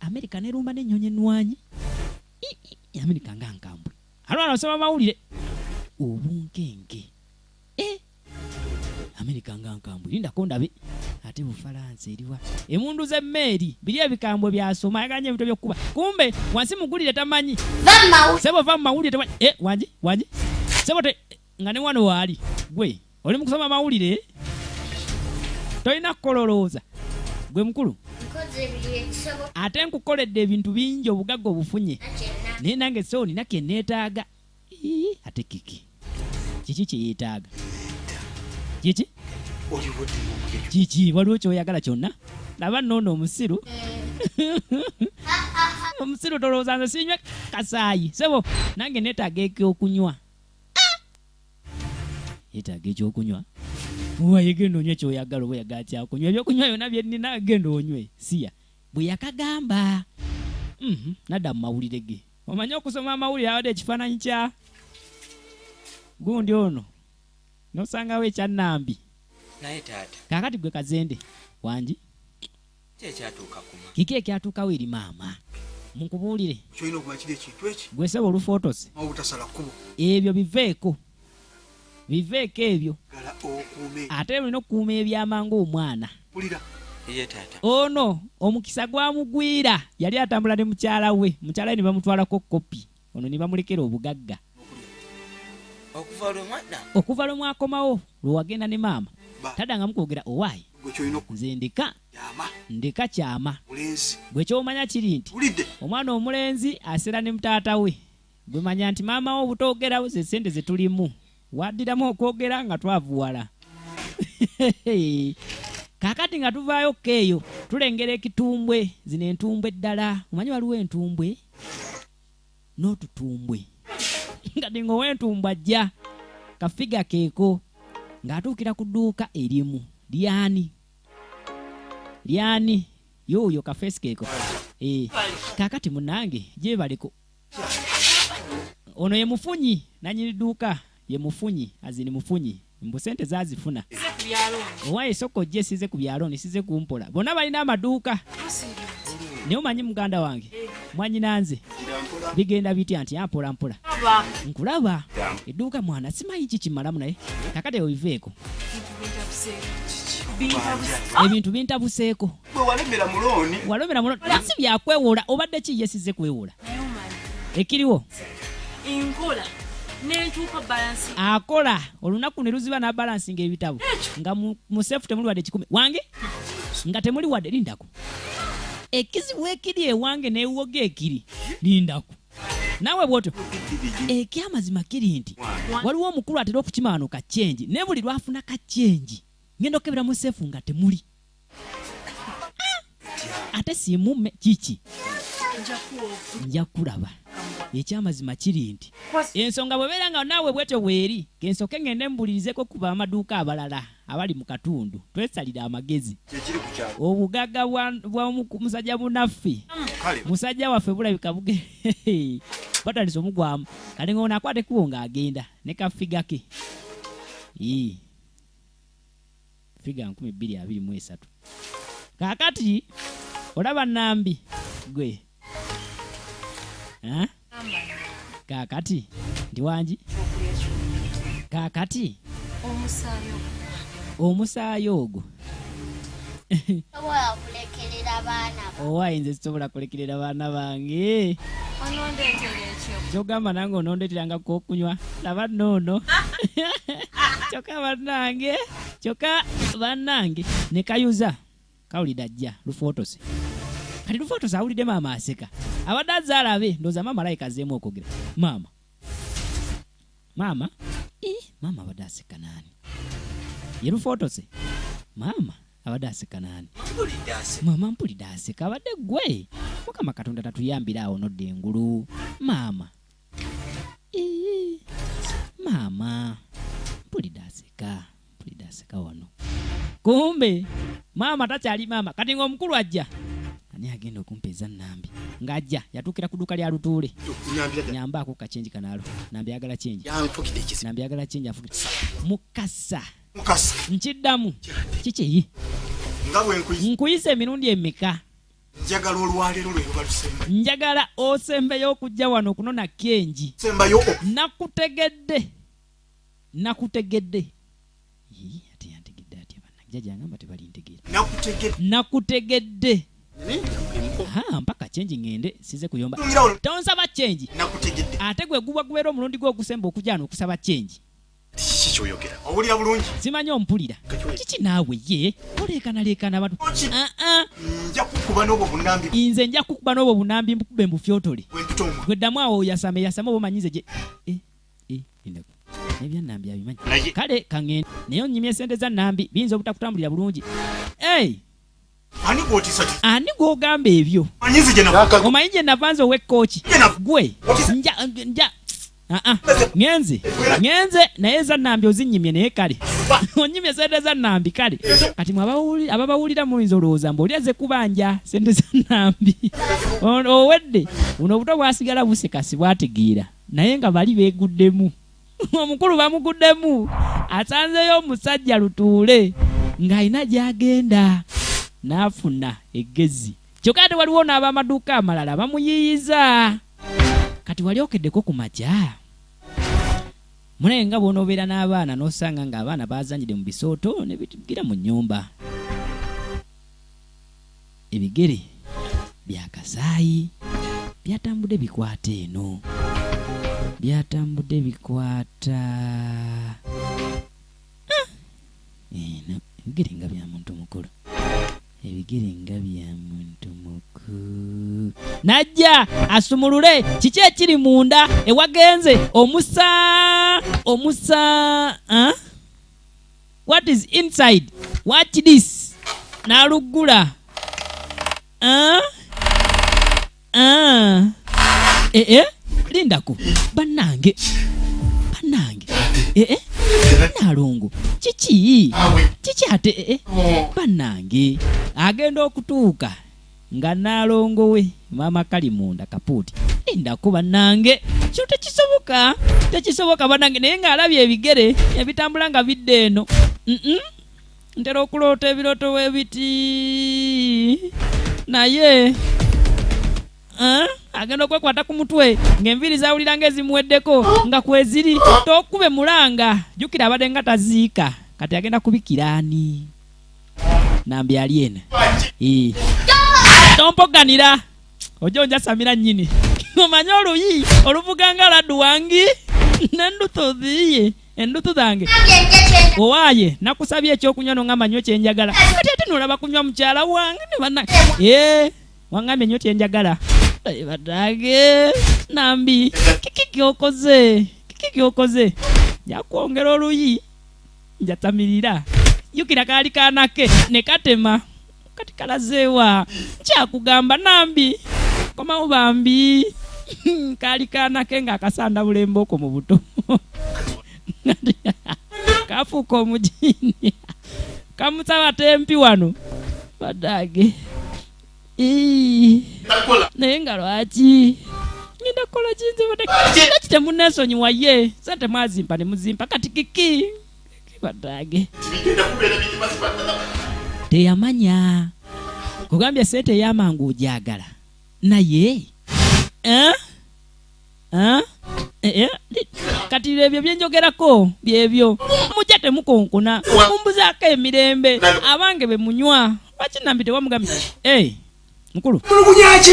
Amerika nerumba n'ennyonyi ennwanyi Amerika nga nkambwe alwana osoma amawulire obunkenge Amerika nga nkambwe lindako ndabe ate Bufalansa eriwa emundu z'emmeeri biri ebikambwe byasoma yaganye ebintu by'okkuba kumbe wansi mugulire tamanyi sebo va mu mawulire tamanyi wangi sebo nga ne wano waali gwe oli mu kusoma amawulire tolina kukololooza gwe mukulu ate nkukoledde ebintu bingi obugagga obufunye naye nange so nina ke neetaaga ate kiki kyeyeetaaga kiki waliwo kyoyagala kyonna laba noono omusiru omusiru tolowooza nze sinywe kasaayi sebo nange neetaaga ekyokunywa yeetaaga ekyokunywa uwaye genda onywe kyoyagala oba oyagala kyakunywa ebyokunywa byonna byennina genda onywe siya bwe yakagamba nadda mu mawulire ge omanye okusoma amawulire awadde ekifaananyi kya gundi ono nosangawo ekyannambi naye taata kakati gwe kazende wangi kyekyatuuka kuma kiki ekyatuukawo eri maama munkubuulire kyolina okumanya kiri ekintu eki gwe sebo olufotose obutasala kkubo ebyo biveeko ebyo gala okuume ate olina okukuuma ebyamangu omwana pulira ye taata ono omukisa gwamugwira yali atambula ne mukyala we ne bamutwalako kopi ono ne bamulekera obugagga okuva lwe mwakomawo lwe wagenda ne maama tadanga mukwogera owaayi nze ndeka kyama gwe kyomanya kiri nti omwana omulenzi asera ne mutaata we gwe manya nti maama wo obutoogerawo ze sente ze tulimu waddiramu okwogera nga twavuwala kakati nga tuvaayo keeyo tulengera ekitumbwe zino entumbwe ddala omanyi waliwo entumbwe n'otutumbwe nga dingo w'entumbwe ajja kafiga keeko ng'atuukira ku dduuka erimu lyani yoyo kafeesi keeko kakati munange gyebaleko ono ye mufunyi nanyini dduuka ye mufunyi azini mufunyi mbu sente zazifuna owaye esoko gye size ku byalo nisize kumpola bonna balina amaduuka naye omanyi muganda wange mwanyinanze bigenda bitya nti ampola mpola nkulaba edduuka mwana simanyi kikimalamu naye kakati obiveeko ebintu bintabuseeko walemera muloni si byakwewola obadde ki yesize kwewola ekiriwo enkola nentuuka balansi akola olunaku ne luziba na balansinga ebitabo nga mu sefu temuli wadde 10 wange nga temuli wadde lindako ekizibu ekiri ewange newoga ekiri lindako nawe bwoto ekyamazima kiri nti waliwo omukulu atera okukimaanuka chenji ne buli lwafuna ka chenji ngenda okebera mu sefu nga temuli ate simume kiki nja kulaba ekyamazima kiri nti ensonga bwebeera nga naawe bwetyo bweri kensoke ngende mbulirizeko kuba amaduuka abalala abali mu katundu twesalira amagezi obugaga bwa musajja bunaffe musajja waffe bulabika buge batandise omugwamu kale ng'ono akwate kuwo ng'agenda ne kafiga ke figa 2223 kaakati olaba Nambi gwe kaakati ndi wangi kaakati omusaayo ogwo owayinza sisobola kulekerera baana bange kyogamba nange onondeeterangako okunywa laba noono kyokka bannange ne kayuza kawulidde ajja lufotose kati lufotose awulidde maama aseka abadde azaalabe ndooza maama alayika azzeemu okwogera maama abadde aseka naani ye lufotose maama abadde aseka naani maama mpulidde aseka abadde gwe mukama katonda tatuyambira awo nodde engulu maama mpulidde aseka wano kumbe maama takyali maama kati ng'omukulu ajja ani agenda okumpeeza Nambi ng'ajja yatuukira ku dduuka lya lutuule nyambaako kachenji kanaalo Nambi ayagala chenji afugire mukasa nkiddamu kiki nkuyise emirundi emeka njagala olwaleero lwe luba lusemba njagala osembeyo okujja wano okunona kenji nakutegedde ate yantegedde atya bannange jangamba tebalintegeera nakutegedde mpaka chenji ngende size kuyomba tonsaba chenji ate gwe guba gubeera omulundi gwe ogusemba okujja okusaba chenji kyoyogera owulira bulungi simanyi ompulira kiki naawe ye oleekanaleekana bantu nja kukuba n'obwo bunambi mbukube mbufyotole gweddamu awo yasame oba omanyize gye nebya Nambi abimanyi kale kangende naye onyimye esente za Nambi biyinza obutakutambulira bulungi ani gw'ogamba ebyo omanyi gye navanze ow'ekkooki gwe ngenze naye za Nambi ozinyimye naye kale onyimye sente za Nambi kale kati ababawulira muyinza olowooza mbu oli aze kubanja sente za Nambi owedde buno obuto bwasigala busekasi bwategeera naye nga bali beeguddemu omukulu bamuguddemu asanzeyo omusajja lutuule ng'alina gy'agenda n'afuna eggezi kyokka ate waliwo n'abamaduuka amalala bamuyiyiza kati wali okeddeko ku makya mulenga bw'onoobeera n'abaana n'osanga ng'abaana baazanyire mu bisooto ne bitugira mu nnyumba ebigere bya kasaayi byatambudde bikwata eno bikwata ebigere nga bya muntu mukulu najja asumulule kiki ekiri munda ewagenze omusa what is inside watch this nalugula lindako bannange nalungu kiki ate bannange agenda okutuuka nga nalongo we maama Kalimunda Kapuuti lindako bannange kyo tekisoboka bannange naye ng'alabye ebigere ebitambula nga bidde eno ntera okuloota ebirooto webiti naye agenda okwekwata ku mutwe ng'enviiri zawulira ng'ezimuweddeko nga kweziri tokube mulanga jjukira abadde nga taziika kati agenda kubikirani Nambi aliena tompoganira ojo njasamira nyini omanyo oluyi oluvuganga laddu wangi nendutodhiye endutu zange owaye nakusabye ekyokunywa nongamba nnyo kyenjagala kati ate nolaba kunywa mukyala wange ne bana wangambye nnyo kyenjagala badage Nambi kiki kyokoze njakwongera oluyi njatamirira yukira kali kanake ne katema kati kalazeewa kyakugamba Nambi koma ubambi kali kanake nga akasanda bulembo oko mu buto kafuko omujini kamusaba tempi wano badage naye nga lwaki ngenda kola kinze badage kitemunesonyi waye sente mwazimpa ne muzimpa kati kiki badage teyamanya kugambya sente yamangu ojagala naye kati ebyo byenjogerako byebyo mujja temukonkona mumbuzaako emirembe abange bemunywa lwaki Nambi tewamugambye mukulu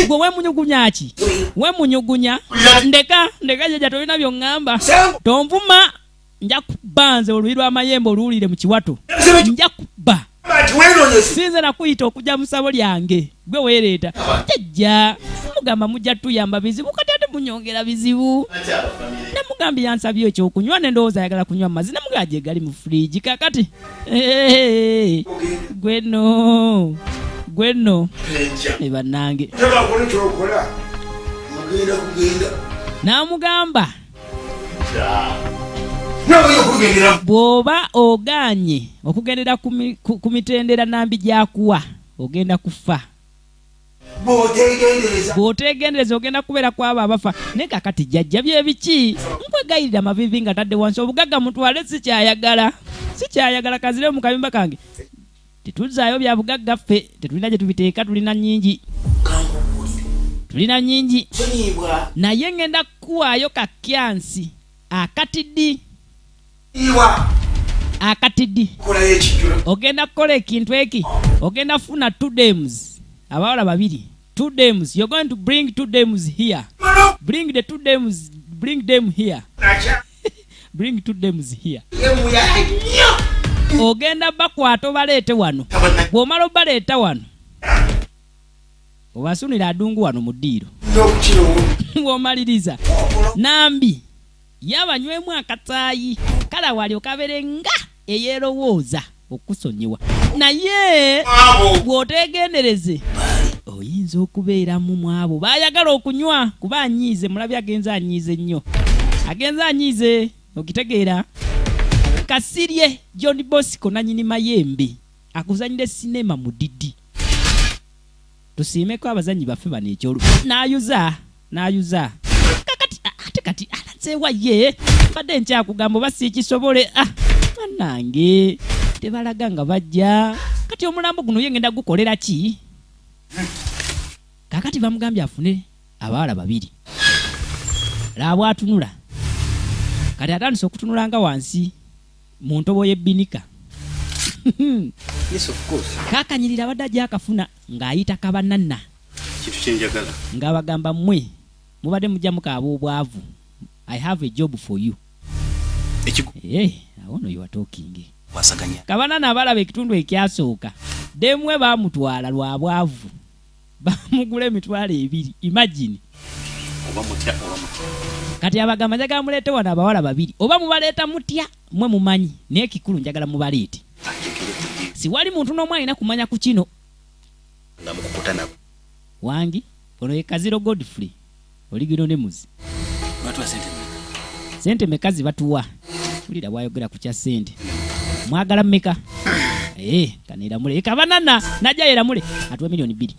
gwe wemunyugunyaki wemunyugunya ndeka jaja tolina byongamba tonvuma nja kuba nze oluyi lw'amayembe oluwulire mu kiwato nja kuba sinze nakuyita okujja mu ssabo lyange gwe weereeta jajja mugamba mujja tuyamba bizibu kati ate munyongera bizibu namugambye yansabye ekyokunywa nendowooza ayagala kunywa amazzi namugamba gye gali mu fridge kakati gweno ne bannange namugamba bw'oba oganye okugendera ku mitendera Nambi gyakuwa ogenda kufa bw'otegendereza ogenda kubeera kwabo abafa naye kakati jjajja byebiki nkwegayirira amavivi nga tadde wansi obugagga mutwale sikyayagala kazire mu kabimba kange tetuzaayo bya bugagga ffe tetulina gye tubiteeka tulina nyingi naye ngenda kuwaayo kakyansi akatidi ogenda kukola ekintu eki ogenda funa 2 dames abawala babiri 2 dames you're going to bring 2 dames here bring the 2 dames bring them here bring 2 dames here ogenda bakwata obaleete wano bw'omala obaleeta wano obasunira adungu wano mu ddiiro bw'omaliriza Nambi yabanywemu akataayi kala wali okaberenga eyeerowooza okusonyiwa naye bw'otegendereze oyinza okubeeramu mu abo baayagala okunywa kuba anyiize mulabye agenza anyiize okitegeera Kasirye John Bosco nanyini mayembe akuzanyire sinema mu Didi tusiimeko abazanyi baffe bano ekyolu n'ayuza kati alatsewa ye badde nkyakugamba oba siikisobole bannange tebalaga nga bajja kati omulambo guno ye ngenda gukolera ki kakati bamugambye afune abawala babiri laba atunula kati atandise okutunula nga wansi mu ntobo y'ebbinika Yes, of course. kakanyirira badde ajja akafuna ng'ayita kabananna Kitu kyenjagala. ng'abagamba mmwe mubadde mujja mukaaba obwavu. I have a job for you. I want you are talking. Kabanana abalaba ekitundu ekyasooka demwe baamutwala lwa bwavu bamugula emitwalo 2. Imagine oba mutya kati abagamba njagala muleete wano abawala 2 oba mubaleeta mutya mwe mumanyi naye kikulu njagala mubaleete. Si wali muntu n'omwe alina kumanya ku kino namukukutana wangi ono ye Kaziro Godfrey oligino ne muzi batwa sente mekazi batuwa ulira bwayogera ku kya sente mwagala mmeka kanira mule kabanana najja era mule atuwe milioni 2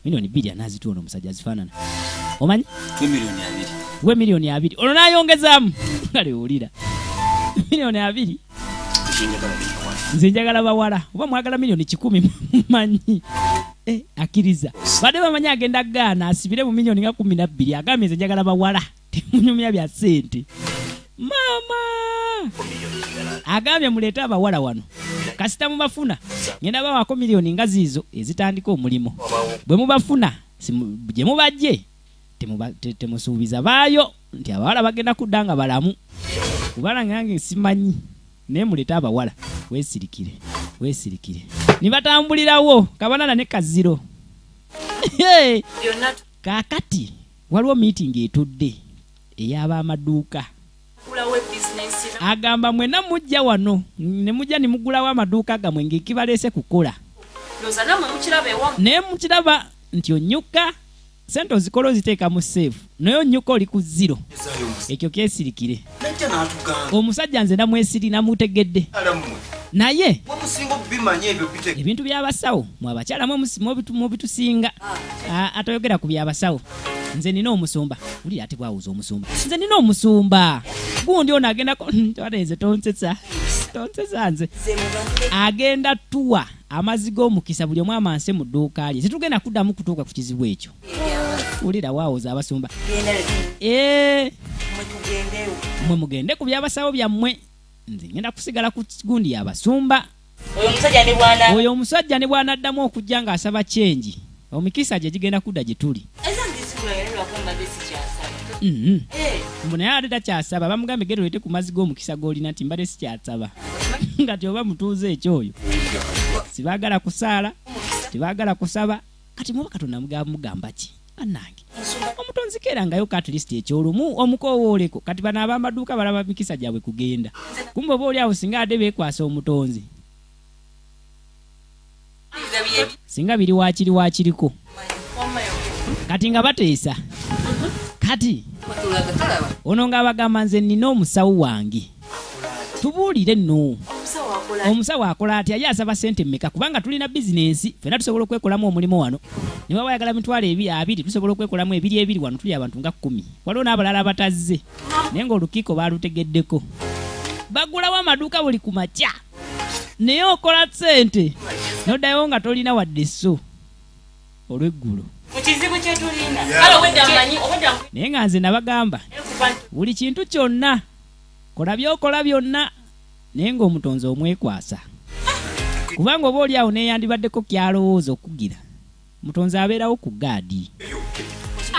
milioni 2 anazituona omusajja zifanana omanyi 2 milioni 2 we milioni 2 ono nayongezaamu kale ulira milioni 2 nze njagala bawala oba mwagala milioni 10 manyi akiriza badde bamanya agenda gaana asibire mu milioni nga 12 agambye nze njagala bawala temunyumya bya sente mama agambye muleete abawala wano kasita mubafuna ngenda bawaako miliyoni nga ziizo ezitandika omulimu bwe mubafuna gye mubajje temusuubiza baayo nti abawala bagenda kudda nga balamu kubala ngange simanyi naye muleete abawala weesirikire ne batambulirawo Kabanana ne Kaziro. Kaakati waliwo meeting etudde ey'ab'amaduuka agamba mwena mujja wano ne mujja ne mugulawo amaduuka gammwe ng'ekibaleese kukola naye mukiraba nti onyuka sente ozikola oziteeka mu seefu naye onyuka oli ku zero ekyo kyesirikire omusajja nze namwesiri namutegedde naye ebintu by'abasawo mwabakyala mubitusinga atoyogera ku by'abasawo nze nina omusumba uli ate bwawuza omusumba nze nina omusumba gundi ono agendako nze tonsesa nze agenda tuwa amazzi g'omukisa buli omu amanse mu dduuka lye situgenda kuddamu kutuuka ku kizibu ekyo ulira waawuza abasumba mwe mugende ku by'abasawo byammwe nze ngenda kusigala ku gundi y'abasumba oyo omusajja ne bw'anaddamu okujja ng'asaba kyenji omukisa gye gigenda kudda gye tuli naye ate takyasaba bamugambye genda oleete ku mazzi g'omukisa g'olina nti mbadde sikyasaba nga tyoba mutuuze ekyoyo sibaagala kusaala tebaagala kusaba kati muba Katonda mugamba ki annange omutonzi keerangayo ka at least ekyolumu omukoowooleko kati bano ab'amaduuka balaba mikisa gyabwe kugenda kumbe oba oli awo singa ate beekwasa omutonzi singa biri waakiriko kati nga bateesa kati ono ng'abagamba nze nina omusawo wange tubuulire nno omusawo akola atya ye asaba sente mmeka kubanga tulina bizinensi fena tusobola okwekolamu omulimu wano ne baba bayagala mitwalo 2 tusobola okwekolamu 2 wano tuli abantu nga 10 waliwo n'abalala abatazze naye ng'olukiiko baalutegeddeko bagulawo amaduuka buli ku makya naye okola sente noddayo nga tolina wadde so olw'eggulu mukizibu kyetulina naye nga nze nabagamba buli kintu kyonna kola byokola byonna naye ng'omutonzi omwekwasa kubanga oba oli awo neeyandibaddeko kyalowooza okugira mutonzi abeerawo ku gaadi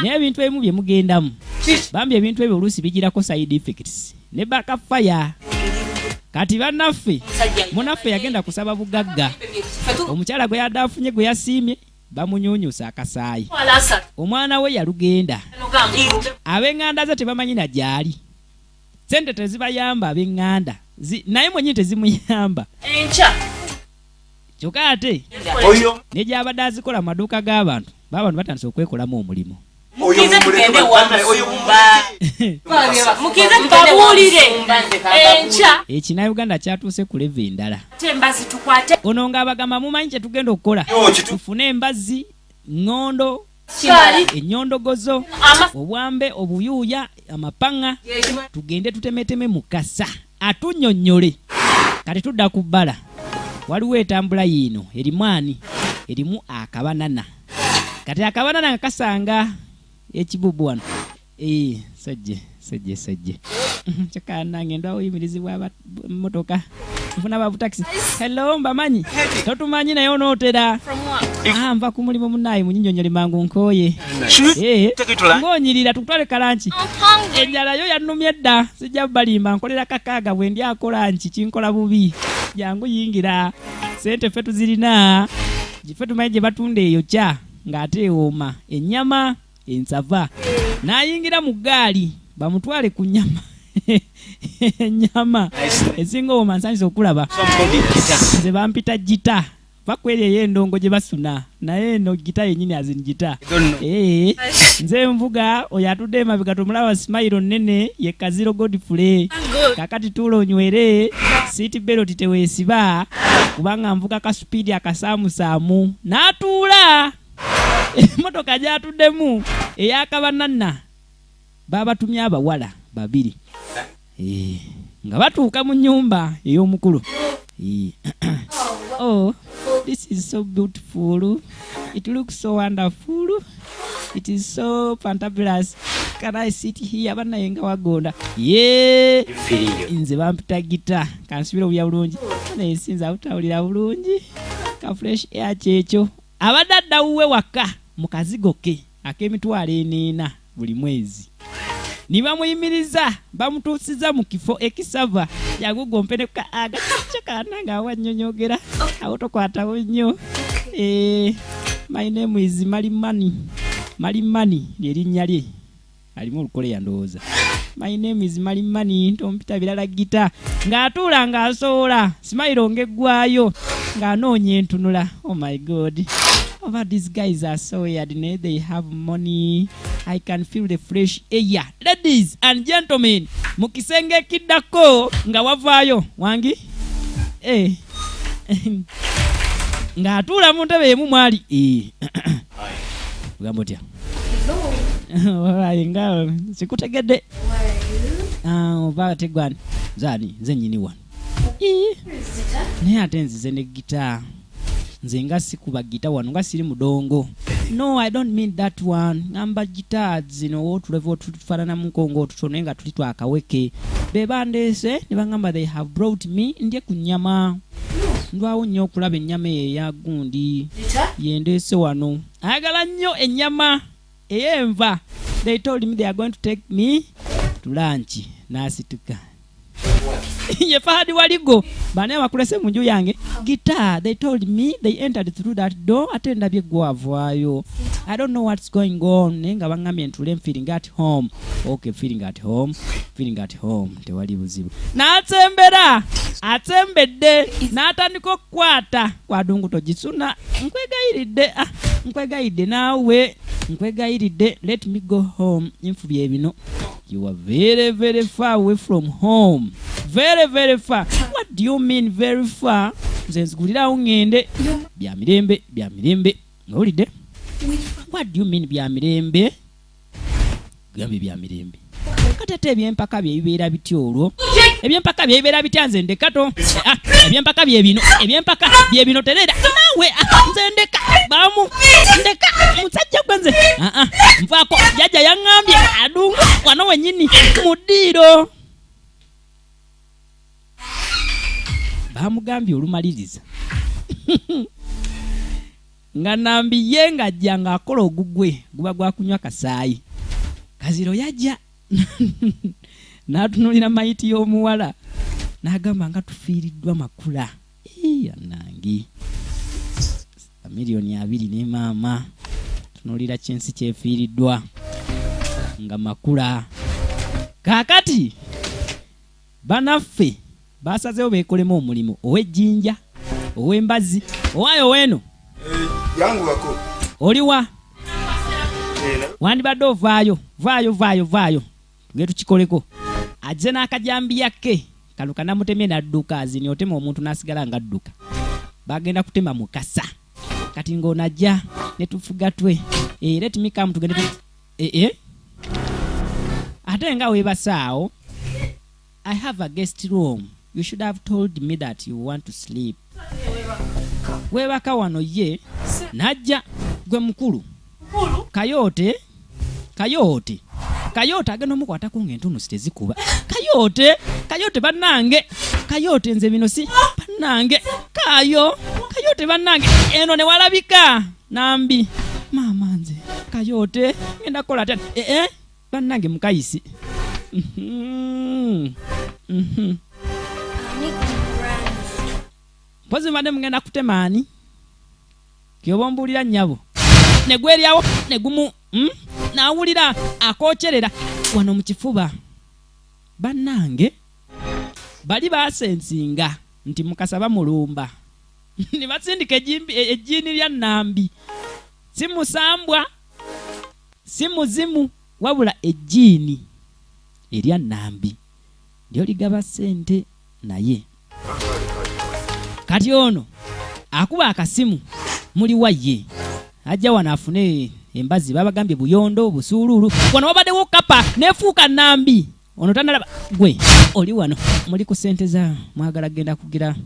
naye ebintu ebimu bye mugendamu bambi ebintu ebyo oluusi bigirako side effects ne bakafaya kati bannaffe munaffe yagenda kusaba bugagga omukyala gwe yadde afunye gwe yasiimye bamunyuunyuusa akasaayi omwana we yalugenda ab'eŋŋanda ze tebamanyi na gyali sente tezibayamba ab'eŋŋanda naye mwenyini tezimuyamba kyokka ate ne gyabadde azikola mu maduuka g'abantu b'abantu batandise okwekolamu omulimu ekinauganda kyatuuse ku leve endala ono ng'abagamba mumanyi kye tugenda okukola tufune embazzi ŋŋondo ennyondogozo obwambe obuyuuya amapaŋŋa tugende tutemeteme mukasa atunnyonnyole kati tudda ku bbala waliwo etambula yiino erimwani erimu akabanana kati akabanana nga kasanga ekibubu wano sajje kyakanange ndwawo yimirizibwa motoka nfuna babutakisi hello mbamanyi totumanyi naye onootera nva ku mulimu munaayi munyinyonyole mangu nkooye ng'onyirira tukutwale kalanki enjala yo yannumye dda sijja balimba nkolera kakaaga bwe ndi akola nki kinkola bubi jangu yingira sente ffe tuzirina ffe tumanyi gye batunda eyo kya ng'ate ewooma ennyama ensava n'ayingira mu ggaali bamutwale ku nnyama ennyama esinga owooma nsanyisa okulaba nze bampita gita bakweri eyo endongo gye basuna naye eno gita yennyini azini gita nze nvuga oyo atudde emabega tomulaba simayiro nnene ye Kaziro Godfrey kakati tuula onywere siiti beloti teweesiba kubanga nvuga kasupiidi akasaamusaamu n'atuula emotoka gyatuddemu ey'akabanana babatumye abawala 2 nga batuuka mu nnyumba ey'omukulu oh this is so beautiful, it looks so wonderful, it is so fantabulous. can I sit here banayenga wagonda ye nze bampita gita kansubira obya bulungi ne sinza utawulira bulungi ka fresh air checho abadadda uwe waka mukazigo ke akemitwalo 4 buli mwezi niba muyimiriza bamutusiza mu kifo ekisava yagugompene ka agachaka nanga wanyonyogera autokwata wonyo my name is Malimani lyerinnya lye alimu olukole yandoza my name is Malimani ntompita bilala gita ng'atuula ng'asoola smile ongeggwayo ng'anoonya entunula oh my god over these guys are so weird they have money I can feel the fresh air ladies and gentlemen mukisenge kiddako nga wavaayo wangi ng'atuula mu ntebe emu mwali ugambo tya nga sikutegedde oba tegwani zani nze nyini wano naye ate nzize ne gita nze nga sikuba gita wano nga siri mudongo no I don't mean that one ngamba gita zino otulevo tutufaanana mu nkongo tutono nga tuli twakaweke bebandeese ne bangamba they have brought me ndye ku nnyama ndwawo nnyo okulaba ennyama eya gundi yendeese wano ayagala nnyo ennyama ey'enva they told me they are going to take me to lunch nasituka ye Fahadi waligo bane bakulese munju yange guitar they told me they entered through that door atenda bye gwavaayo I don't know what's going on nenga bangambye ntule feeling at home okay feeling at home tewali buzibu natsembera atsembedde natandika okukwata kwadungu tojisuna nkwegayiridde nawe nkwegayiridde let me go home infubye bino you are very very far away from home very very far what do you mean very far nzenzigulirawo ngende bya mirembe ngawulidde what do you mean bya mirembe gambe bya mirembe katete ebyempaka byebibeera bityo olwo ebyempaka byebibeera bitya nze ndekato ebyempaka ebyempaka byebino terera nawe nze ndeka bamu ndeka musajja gwenze nvaako jajja yaŋŋambye adungu wano wenyini muddiiro bamugambye olumaliriza nga nambiye ng'ajja ng'akola ogugwe guba gwakunywa kasaayi kaziro yajja n'atunulira mayiti y'omuwala n'agamba nga tufiiriddwa makula yanangi miliyoni 2 ne maama tunulira kyensi kyefiiriddwa nga makula kaakati banaffe basazeewo beekolemu omulimu ow'ejjinja ow'embazi owaayo weeno yangu bako oliwa wandibadde ovaayo vaayo tuge tukikoleko ajje n'akajambiya ke kaluka namutemye n'adduka azini otema omuntu n'asigala ng'adduka bagenda kutema mukasa kati ng'onajja ne tufuga twe let me come tugende ate nga weebasaawo I have a guest room you should have told me that you want to sleep weebaka wano ye najja gwe mukulu kayote agenda omukwatako ng'entunusi tezikuba kayote bannange kayote nze bino si bannange kayote bannange eno ne walabika nambi maama nze kayote ngenda kola ate bannange mukayisi pozi mbadde mugenda kutemaani kyoba mbuulira nnyabo ne gweryawo ne gumu n'awulira akookyerera wano mu kifuba bannange bali baasensinga nti mukasa bamulumba ne basindika ejjiini lya Nambi si musambwa si muzimu wabula ejjiini erya Nambi lyo ligaba ssente naye kati ono akuba akasimu muli waye ajja wano afune embazi babagambye buyondo busuululu wano wabaddewo kapa nefuuka Nambi ono tanalaba gwe oli wano muli ku ssente za mwagala genda kugira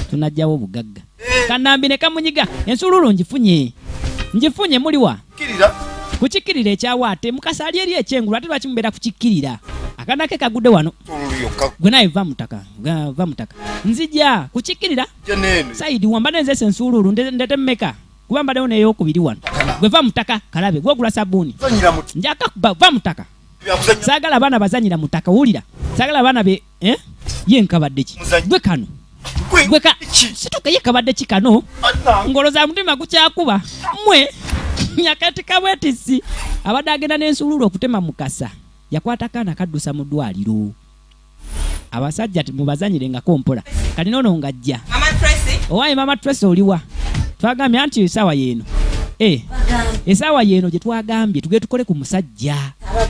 tunajjawo bugagga Kanambi ne kamunyiga ensuululu njifunye muliwa kukikkirira ekyawaate mukasa ali eri ekyengulu ate lwaki mubeera kukikkirira akaana ke kagudde wano gwe naye va mutaka nzija kukikkirira saidi wamba nenzese ensuuluulu ndete mmeka kuba mbaddewo n'eyokubiri wano gwe va mutaka kalabe gwe ogula sabbuuni njakakuba va mutaka saagala abaana bazanyira mutaka wulira saagala abaana be ye nkabadde ki gwe kano situka ye kabadde ki kano ngoloza mutima gukyakuba mmwe nyakati kabwetisi abadde agenda n'ensuuluulu okutema mukasa yakwata kaana kaddusa mu ddwaliro abasajja mubazanyirengako mpola kati noono ngajja owaayi mama Tracy oliwa twagambye anti esaawa yeeno esaawa yeeno gye twagambye tugende tukole ku musajja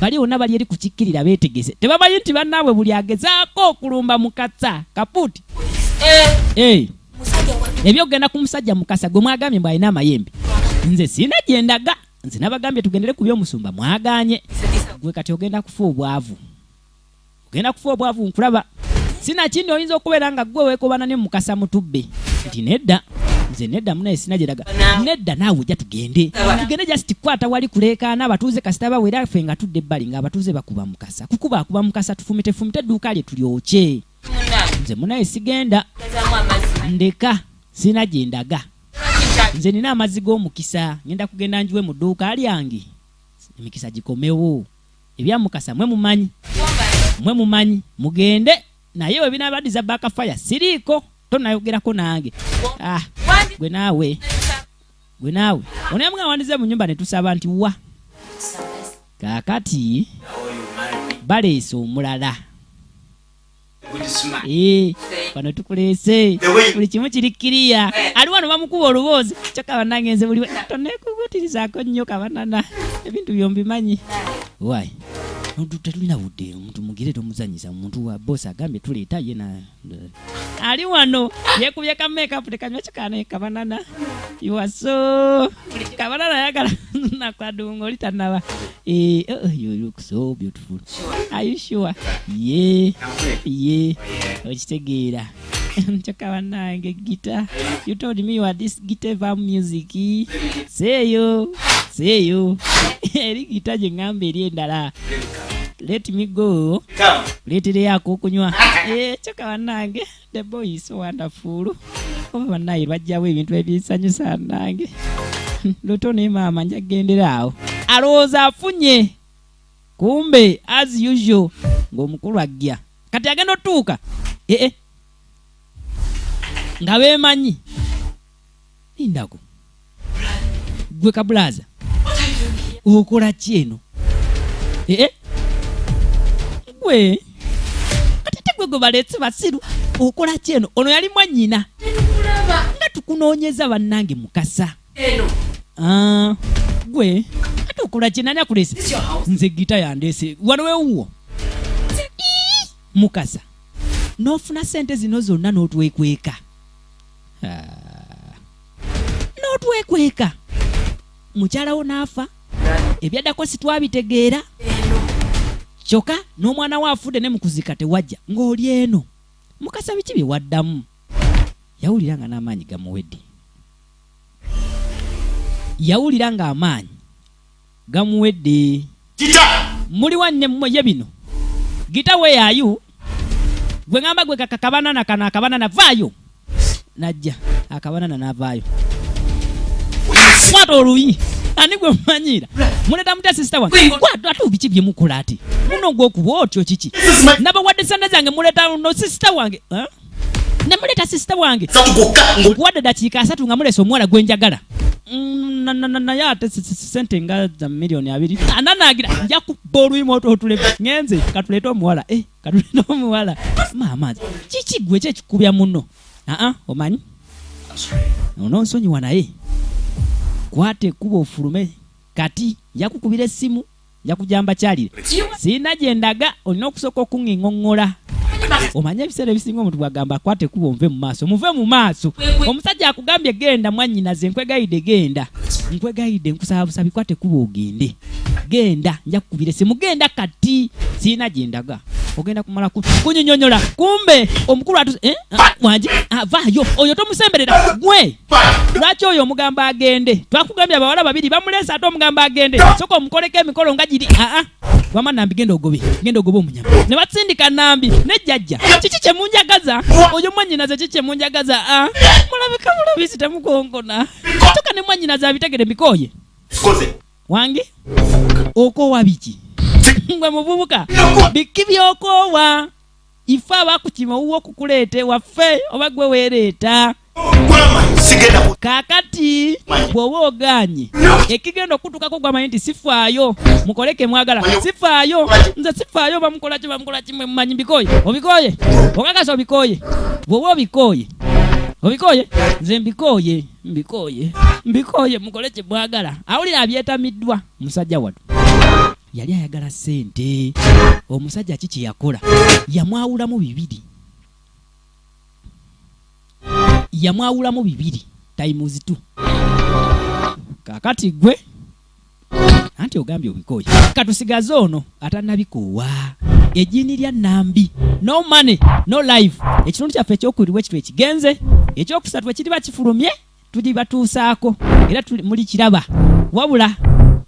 bali bonna bali eri kukikkirira beetegese tebamanyi nti bannaabwe buli agezaako okulumba mukasa kapuuti ebyo okugenda ku musajja mukasa gwe mwagambye mbwalina amayembe nze sina gyendaga nze nabagambye tugendere ku byomusumba mwaganye gwe kati ogenda kufa obwavu nkulaba sina kindi oyinza okubeera nga gwe weekobana ne mukasa mutubbe nti nedda nze nedda munaye sina gyeraga nedda naawe ojja tugende just kwata wali kuleekaana abatuuze kasita bawera ffe nga tudde ebbali ng'abatuuze bakuba mukasa kukuba akuba mukasa tufumite edduuka lye tulyokye nze munaye sigenda ndeka sina gyendaga nze nina amazzi g'omukisa ngenda kugenda njiwe mu dduuka lyange emikisa gikomewo ebya mukasa mwe mumanyi mugende naye we binabaddiza backfire siriiko tonayogerako nange gwe naawe onaye mwawandize mu nnyumba ne tusaba nti wa kaakati baleese omulala wano tukuleese buli kimu kiri kiriya ali wano bamukuba oluboozi kyokka bannange nze buli tonekugutirizaako nnyo kabanana ebintu byombimanyi wayi tetulina budde omuntu mugire tomuzanyisa omuntu wa bosi agambye tuleeta yena ali wano yekubye kameekapu tekanywa kikaana kabanana iwaso kabanana yagala nakwadunga oli tanaba you look so beautiful are you sure okitegeera kyokka bannange gita you told me you are this guitar music seeyo eri gita gye ngamba eri endala let me go leetere yako okunywa kyokka bannange the boy is so wonderful oba bannaye lwajjawo ebintu ebisanyusa nange luto ne maama njagendera awo alowooza afunye kumbe as usual ng'omukulu ajja kati agenda otuuka nga beemanyi lindako gwe kabulaza okola ki eno gwe ate gwe baleetse basiru okola ki eno ono yali mwannyina nga tukunoonyeza bannange mukasa gwe ate okola ki nani akulese nze gita yandeese wano wewuwo mukasa n'ofuna sente zino zonna n'otwekweka mukyalawo n'afa ebyaddako sitwabitegeera kyokka n'omwana we afudde ne mukuzika tewajja ng'oli eno mukasa biki bye waddamu yawulira nga n'amaanyi gamuwedde muli wanne mmwe bino gita weyayu gwe ngamba gwe kakabanana kano akabanana vaayo najja akabanana n'avaayo kwata oluyi ani gwe mumanyira muleta mutya sisita wange ate obiki bye mukola ati muno gw'okuba otyo kiki nabawadde sente zange muleta no sisita wange ne muleta sisita wange okuwadde dakiika 3 nga mulesa omuwala gwe njagala naye ate sente nga za miliyoni 2 ananagira nja kubba oluyima otule ngenze katuleeta omuwala maama kiki gwe kyekikubya muno omanyi ononsonyiwa naye kwate kuba ofulume kati yakukubira essimu yakujamba kyalire sina gyendaga olina okusooka okuŋŋoŋŋola omanye ebiseera ebisinga omuntu bwagamba kwate kuba muve mu maaso omusajja akugambye genda mwannyinaze nkwegayidde genda nkwegayidde nkusaba busabi kwate kuba ogende genda nja kukubira essimu genda kati sina gyendaga ogenda kumala kunyinyonyola kumbe omukulu atu wanje avaayo oyo tomusemberera gwe lwaki oyo omugamba agende twakugambye abawala babiri bamulesa ate omugamba agende soka omukoleko emikolo nga giri wama Nambi genda ogobe omunyama ne batsindika Nambi ne jjajja kiki kye munjagaza oyo mwannyinaze kiki kye munjagaza mulabika bulabisi temukongona toka ne mwannyinaze abitegere mikooye wange okoowa biki ngwe muvubuka biki byokoowa ife abakukima wuwo okukuleete waffe oba gwe weereeta kakati bw'oba oganye ekigenda okutukako gwamanyi nti sifaayo mukoleke mwagala sifaayo nze sifaayo bamukola kimwe mumanyi mbikooye obikooye okakasa obikooye bw'oba obikooye nze mbikooye mukole kye mwagala awulira abyetamiddwa musajja watu yali ayagala ssente omusajja kiki yakola yamwawulamu bibiri times 2 kakati gwe anti ogambye obikooye katusigaze ono atannabikoowa ejjini lya Nambi no money no life ekitundu kyaffe ekyokubiri kitu ekigenze ekyokusatu ekiriba kifulumye tuli batuusaako era muli kiraba wabula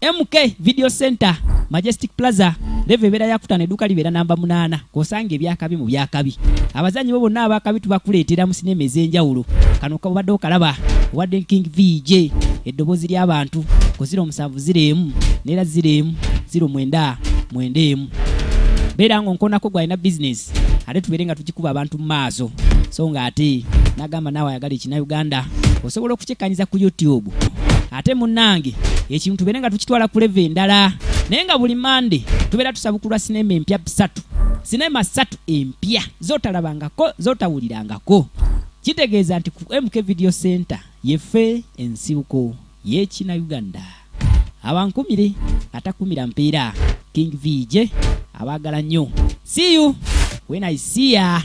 MK Video Center Majestic Plaza leve ebeera yakutana edduuka libeera namba 8 kosanga ebyakabi mu byakabi abazanyi bo bonna abakabi tubakuleetera mu sinema ez'enjawulo kano kabadde okalaba wadde King VJ eddobozi ly'abantu ko 0701 nera 0991 beera ngonkonako gwalina business ate tubeere nga tukikuba abantu mu maaso so nga ate nagamba naawe ayagala ekina Uganda osobola okukikkanyiza ku YouTube ate munnange ekintu tubeere nga tukitwala ku level endala naye nga buli Monday tubeera tusabukulwa sinema empya 3 empya zotalabangako zotawulirangako kitegeeza nti ku MK Video Center yefe ensibuko y'ekina Uganda abankumire atakumira mpeera King VJ abagala nnyo see you when I see ya.